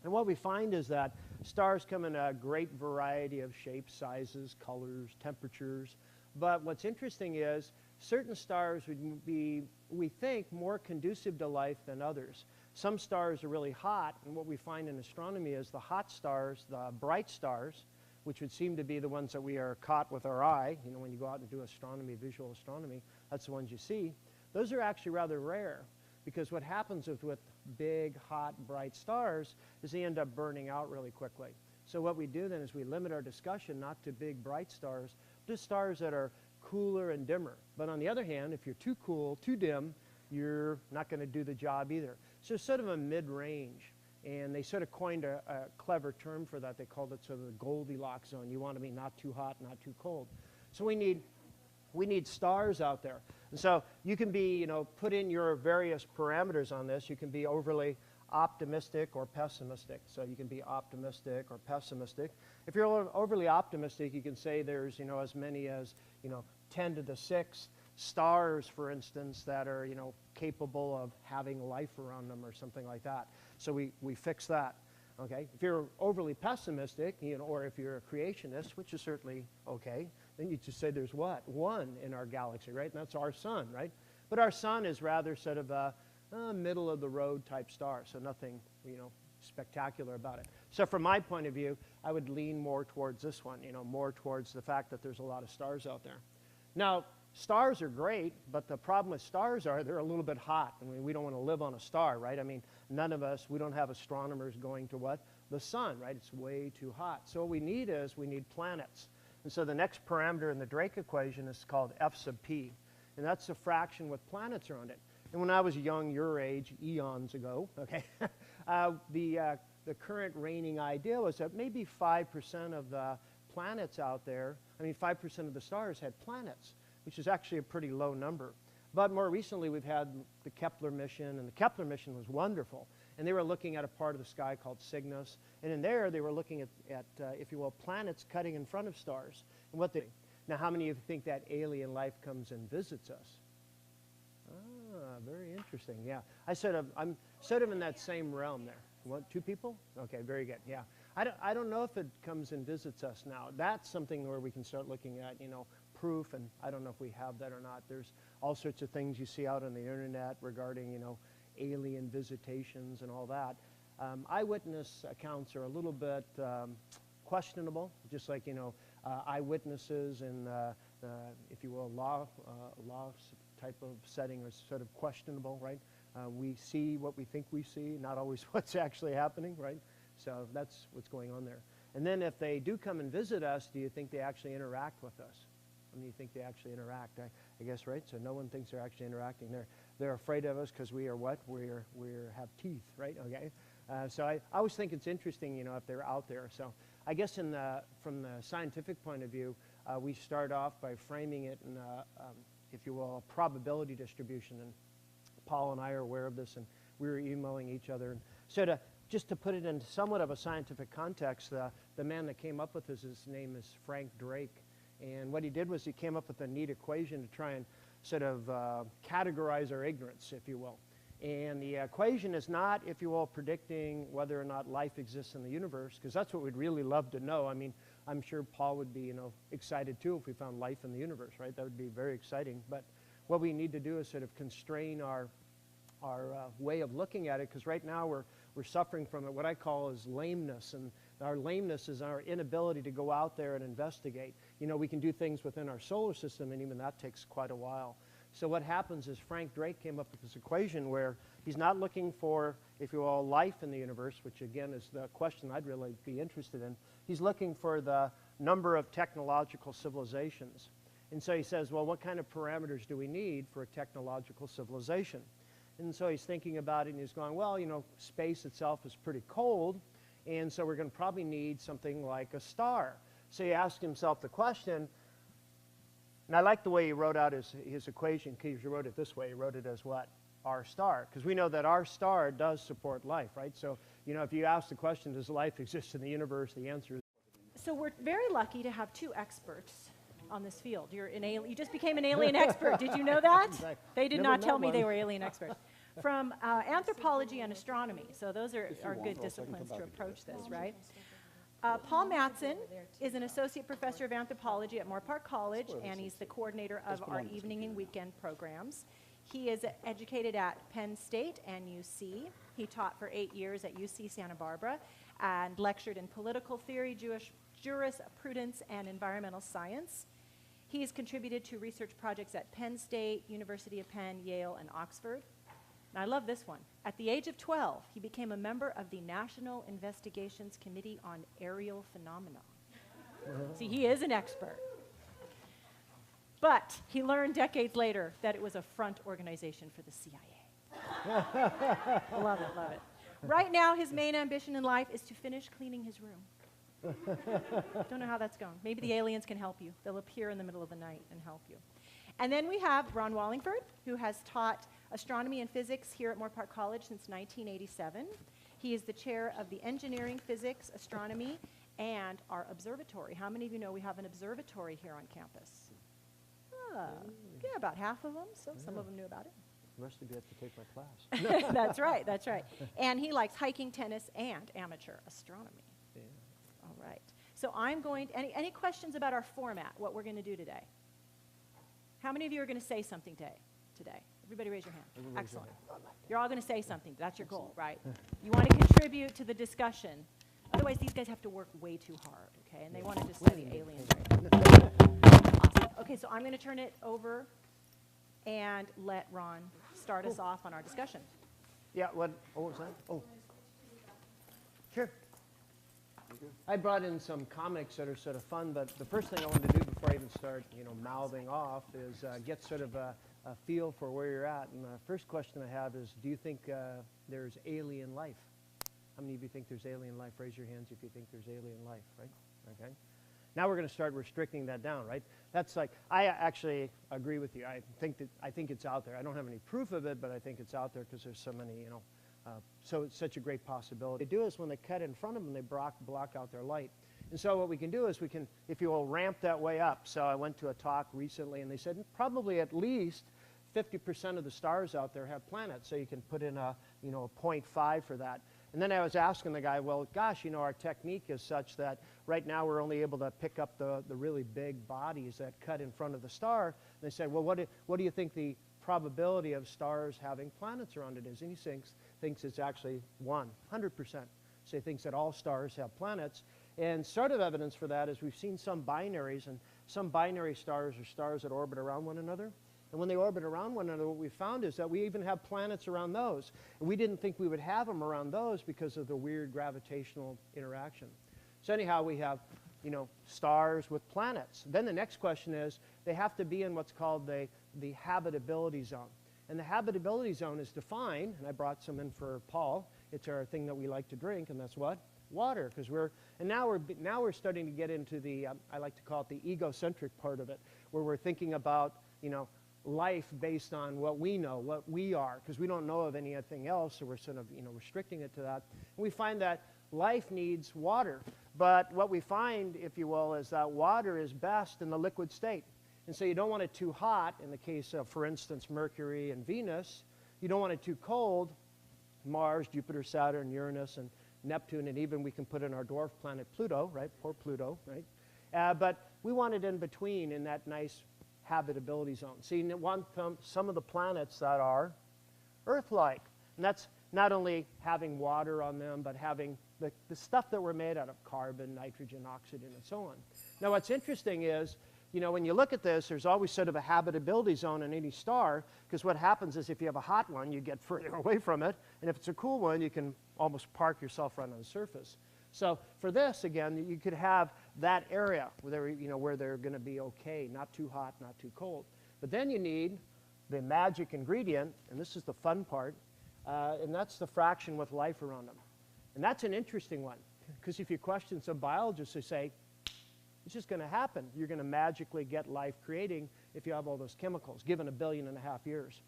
And what we find is that stars come in a great variety of shapes, sizes, colors, temperatures. But what's interesting is certain stars would be, we think, more conducive to life than others. Some stars are really hot, and what we find in astronomy is the hot stars, the bright stars, which would seem to be the ones that we are caught with our eye. You know, when you go out and do astronomy, visual astronomy, that's the ones you see. Those are actually rather rare, because what happens with big, hot, bright stars is they end up burning out really quickly. So what we do then is we limit our discussion not to big, bright stars, to stars that are cooler and dimmer. But on the other hand, if you're too cool, too dim, you're not going to do the job either. So it's sort of a mid-range. And they sort of coined a clever term for that. They called it sort of the Goldilocks zone. You want to be not too hot, not too cold. So we need stars out there. And so you can be, you know, put in your various parameters on this. You can be overly optimistic or pessimistic. So you can be optimistic or pessimistic. If you're overly optimistic, you can say there's, you know, as many as, you know, 10 to the 6 stars, for instance, that are, you know, capable of having life around them or something like that. So we fix that. Okay? If you're overly pessimistic, you know, or if you're a creationist, which is certainly okay, then you just say there's what? One in our galaxy, right? And that's our sun, right? But our sun is rather sort of a middle of the road type star, so nothing, you know, spectacular about it. So from my point of view, I would lean more towards this one, you know, more towards the fact that there's a lot of stars out there. Now, stars are great, but the problem with stars are they're a little bit hot. I mean, we don't want to live on a star, right? I mean, none of us, we don't have astronomers going to what? The sun, right? It's way too hot. So what we need is we need planets. And so the next parameter in the Drake equation is called F sub p. And that's the fraction with planets around it. And when I was young, your age, eons ago, okay, the current reigning idea was that maybe 5% of the planets out there, I mean 5% of the stars had planets, which is actually a pretty low number. But more recently, we've had the Kepler mission, and the Kepler mission was wonderful. And they were looking at a part of the sky called Cygnus. And in there, they were looking at if you will, planets cutting in front of stars. And what they, now, how many of you think that alien life comes and visits us? Ah, very interesting, yeah. I'm sort of in that same realm there. What, 2 people? Okay, very good, yeah. I don't know if it comes and visits us now. That's something where we can start looking at, you know, proof, and I don't know if we have that or not. There's all sorts of things you see out on the internet regarding, you know, alien visitations and all that. Eyewitness accounts are a little bit questionable, just like, you know, eyewitnesses in if you will, law type of setting is sort of questionable, right? We see what we think we see, not always what's actually happening, right? So that's what's going on there. And then if they do come and visit us, do you think they actually interact with us? I mean, you think they actually interact, I guess, right? So no one thinks they're actually interacting. They're afraid of us because we are what? We have teeth, right? Okay. So I always think it's interesting, you know, if they're out there. So I guess from the scientific point of view, we start off by framing it in, if you will, a probability distribution. And Paul and I are aware of this, and we were emailing each other. And so just to put it in somewhat of a scientific context, the man that came up with this, his name is Frank Drake. And what he did was he came up with a neat equation to try and sort of categorize our ignorance, if you will. And the equation is not, if you will, predicting whether or not life exists in the universe, because that's what we'd really love to know. I mean, I'm sure Paul would be, you know, excited too if we found life in the universe, right? That would be very exciting. But what we need to do is sort of constrain our way of looking at it, because right now we're suffering from what I call is lameness, and our lameness is our inability to go out there and investigate. You know, we can do things within our solar system, and even that takes quite a while. So what happens is Frank Drake came up with this equation where he's not looking for, if you will, life in the universe, which again is the question I'd really be interested in. He's looking for the number of technological civilizations. And so he says, well, what kind of parameters do we need for a technological civilization? And so he's thinking about it, and he's going, well, you know, space itself is pretty cold, and so we're going to probably need something like a star. So he asked himself the question, and I like the way he wrote out his equation, because he wrote it this way. He wrote it as what? Our star. Because we know that our star does support life, right? So, you know, if you ask the question, does life exist in the universe, the answer is... So we're very lucky to have two experts on this field. You just became an alien expert. Did you know that? They did not tell me they were alien experts. From anthropology and astronomy. So those are good disciplines to approach this, right? Paul Matson is an associate professor of anthropology at Moore Park College, and he's the coordinator of our evening and weekend programs. He is educated at Penn State and UC. He taught for 8 years at UC Santa Barbara and lectured in political theory, jurisprudence, and environmental science. He has contributed to research projects at Penn State, University of Penn, Yale, and Oxford. And I love this one. At the age of 12, he became a member of the National Investigations Committee on Aerial Phenomena. See, he is an expert. But he learned decades later that it was a front organization for the CIA. Love it, love it. Right now, his main ambition in life is to finish cleaning his room. Don't know how that's going. Maybe the aliens can help you. They'll appear in the middle of the night and help you. And then we have Ron Wallingford, who has taught astronomy and physics here at Moore Park College since 1987. He is the chair of the engineering, physics, astronomy, and our observatory. How many of you know we have an observatory here on campus? Yeah, about half of them, so some of them knew about it. Must have to take my class. That's right, that's right. And he likes hiking, tennis, and amateur astronomy. Yeah. All right. So I'm going to, any questions about our format, what we're going to do today? How many of you are going to say something today? Everybody raise your hand. Excellent. You're all going to say something. That's your goal, right? You want to contribute to the discussion. Otherwise, these guys have to work way too hard, okay? And they want to just study aliens. Right? Awesome. Okay, so I'm going to turn it over and let Ron start us off on our discussion. Yeah, what was that? Oh, sure. I brought in some comics that are sort of fun, but the first thing I wanted to do before I even start, you know, mouthing off is get sort of a feel for where you're at. And the first question I have is, do you think there's alien life? How many of you think there's alien life? Raise your hands if you think there's alien life, right? Okay. Now we're going to start restricting that down, right? That's like, I actually agree with you. I think it's out there. I don't have any proof of it, but I think it's out there because there's so many, you know, so it's such a great possibility. What they do is when they cut in front of them, they block out their light. And so what we can do is we can, if you will, ramp that way up. So I went to a talk recently, and they said probably at least 50% of the stars out there have planets. So you can put in a, you know, a 0.5 for that. And then I was asking the guy, well, gosh, you know, our technique is such that right now we're only able to pick up the really big bodies that cut in front of the star. And they said, well, what do you think the probability of stars having planets around it is? And he thinks it's actually 100%. So he thinks that all stars have planets. And sort of evidence for that is we've seen some binaries, and some binary stars are stars that orbit around one another. And when they orbit around one another, what we found is that we even have planets around those. And we didn't think we would have them around those because of the weird gravitational interaction. So anyhow, we have, you know, stars with planets. Then the next question is, they have to be in what's called the habitability zone. And the habitability zone is defined, and I brought some in for Paul. It's our thing that we like to drink, and that's what? Water. Because now we're starting to get into the, I like to call it the egocentric part of it, where we're thinking about, you know, life based on what we know, what we are, because we don't know of anything else, so we're sort of, you know, restricting it to that. And we find that life needs water, but what we find, if you will, is that water is best in the liquid state. And so you don't want it too hot, in the case of, for instance, Mercury and Venus. You don't want it too cold, Mars, Jupiter, Saturn, Uranus, and Neptune, and even we can put in our dwarf planet Pluto, right? Poor Pluto, right? But we want it in between in that nice habitability zone. So you want some of the planets that are Earth-like. And that's not only having water on them, but having the stuff that we're made out of, carbon, nitrogen, oxygen, and so on. Now what's interesting is, you know, when you look at this, there's always sort of a habitability zone in any star, because what happens is if you have a hot one, you get further away from it, and if it's a cool one, you can almost park yourself right on the surface. So for this, again, you could have that area where they're going to be okay, not too hot, not too cold. But then you need the magic ingredient, and this is the fun part, and that's the fraction with life around them. And that's an interesting one, because if you question some biologists, they say, it's just going to happen. You're going to magically get life creating if you have all those chemicals, given 1.5 billion years.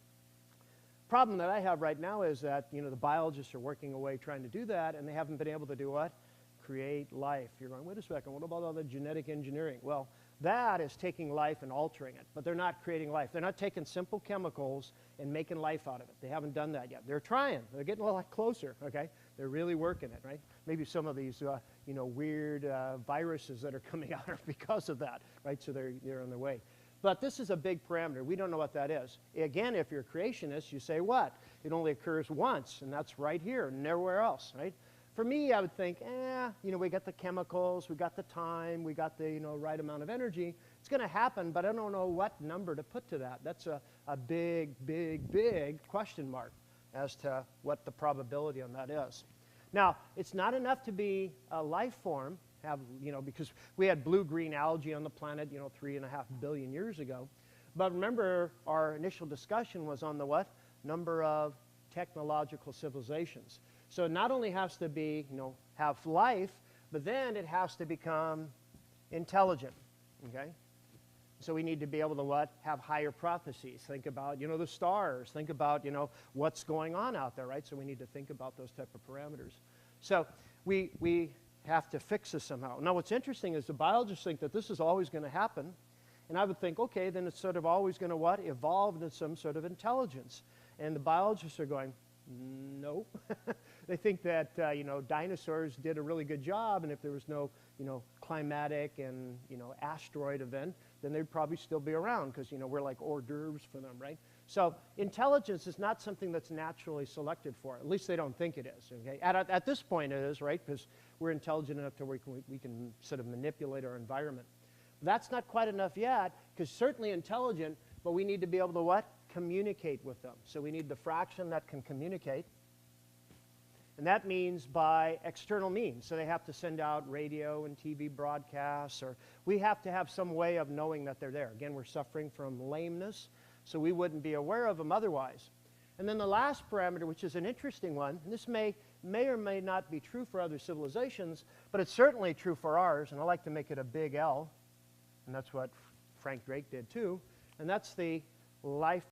Problem that I have right now is that, you know, the biologists are working away trying to do that, and they haven't been able to do what? Create life. You're going, wait a second, what about all the genetic engineering? Well, that is taking life and altering it, but they're not creating life. They're not taking simple chemicals and making life out of it. They haven't done that yet. They're trying. They're getting a lot closer, okay? They're really working it, right? Maybe some of these, you know, weird viruses that are coming out are because of that, right? So they're on their way. But this is a big parameter. We don't know what that is. Again, if you're a creationist, you say what? It only occurs once, and that's right here, nowhere else, right? For me, I would think, you know, we got the chemicals, we got the time, we got the, you know, right amount of energy. It's going to happen, but I don't know what number to put to that. That's a big, big, big question mark as to what the probability on that is. Now, it's not enough to be a life form, you know, because we had blue-green algae on the planet, you know, 3.5 billion years ago. But remember, our initial discussion was on the what? Number of technological civilizations. So it not only has to be, you know, have life, but then it has to become intelligent, okay? So we need to be able to what? Have higher processes. Think about, you know, the stars. Think about, you know, what's going on out there, right? So we need to think about those type of parameters. So we have to fix this somehow. Now what's interesting is the biologists think that this is always going to happen. And I would think, okay, then it's sort of always going to what? Evolve into some sort of intelligence. And the biologists are going, no. They think that, you know, dinosaurs did a really good job, and if there was no, you know, climatic and, you know, asteroid event, then they'd probably still be around because, you know, we're like hors d'oeuvres for them, right? So intelligence is not something that's naturally selected for. At least they don't think it is, okay? At this point it is, right? Because we're intelligent enough to where we can sort of manipulate our environment. That's not quite enough yet, because certainly intelligent, but we need to be able to what? Communicate with them. So we need the fraction that can communicate. And that means by external means. So they have to send out radio and TV broadcasts, or we have to have some way of knowing that they're there. Again, we're suffering from lameness, so we wouldn't be aware of them otherwise. And then the last parameter, which is an interesting one, and this may or may not be true for other civilizations, but it's certainly true for ours, and I like to make it a big L, and that's what Frank Drake did too, and that's the life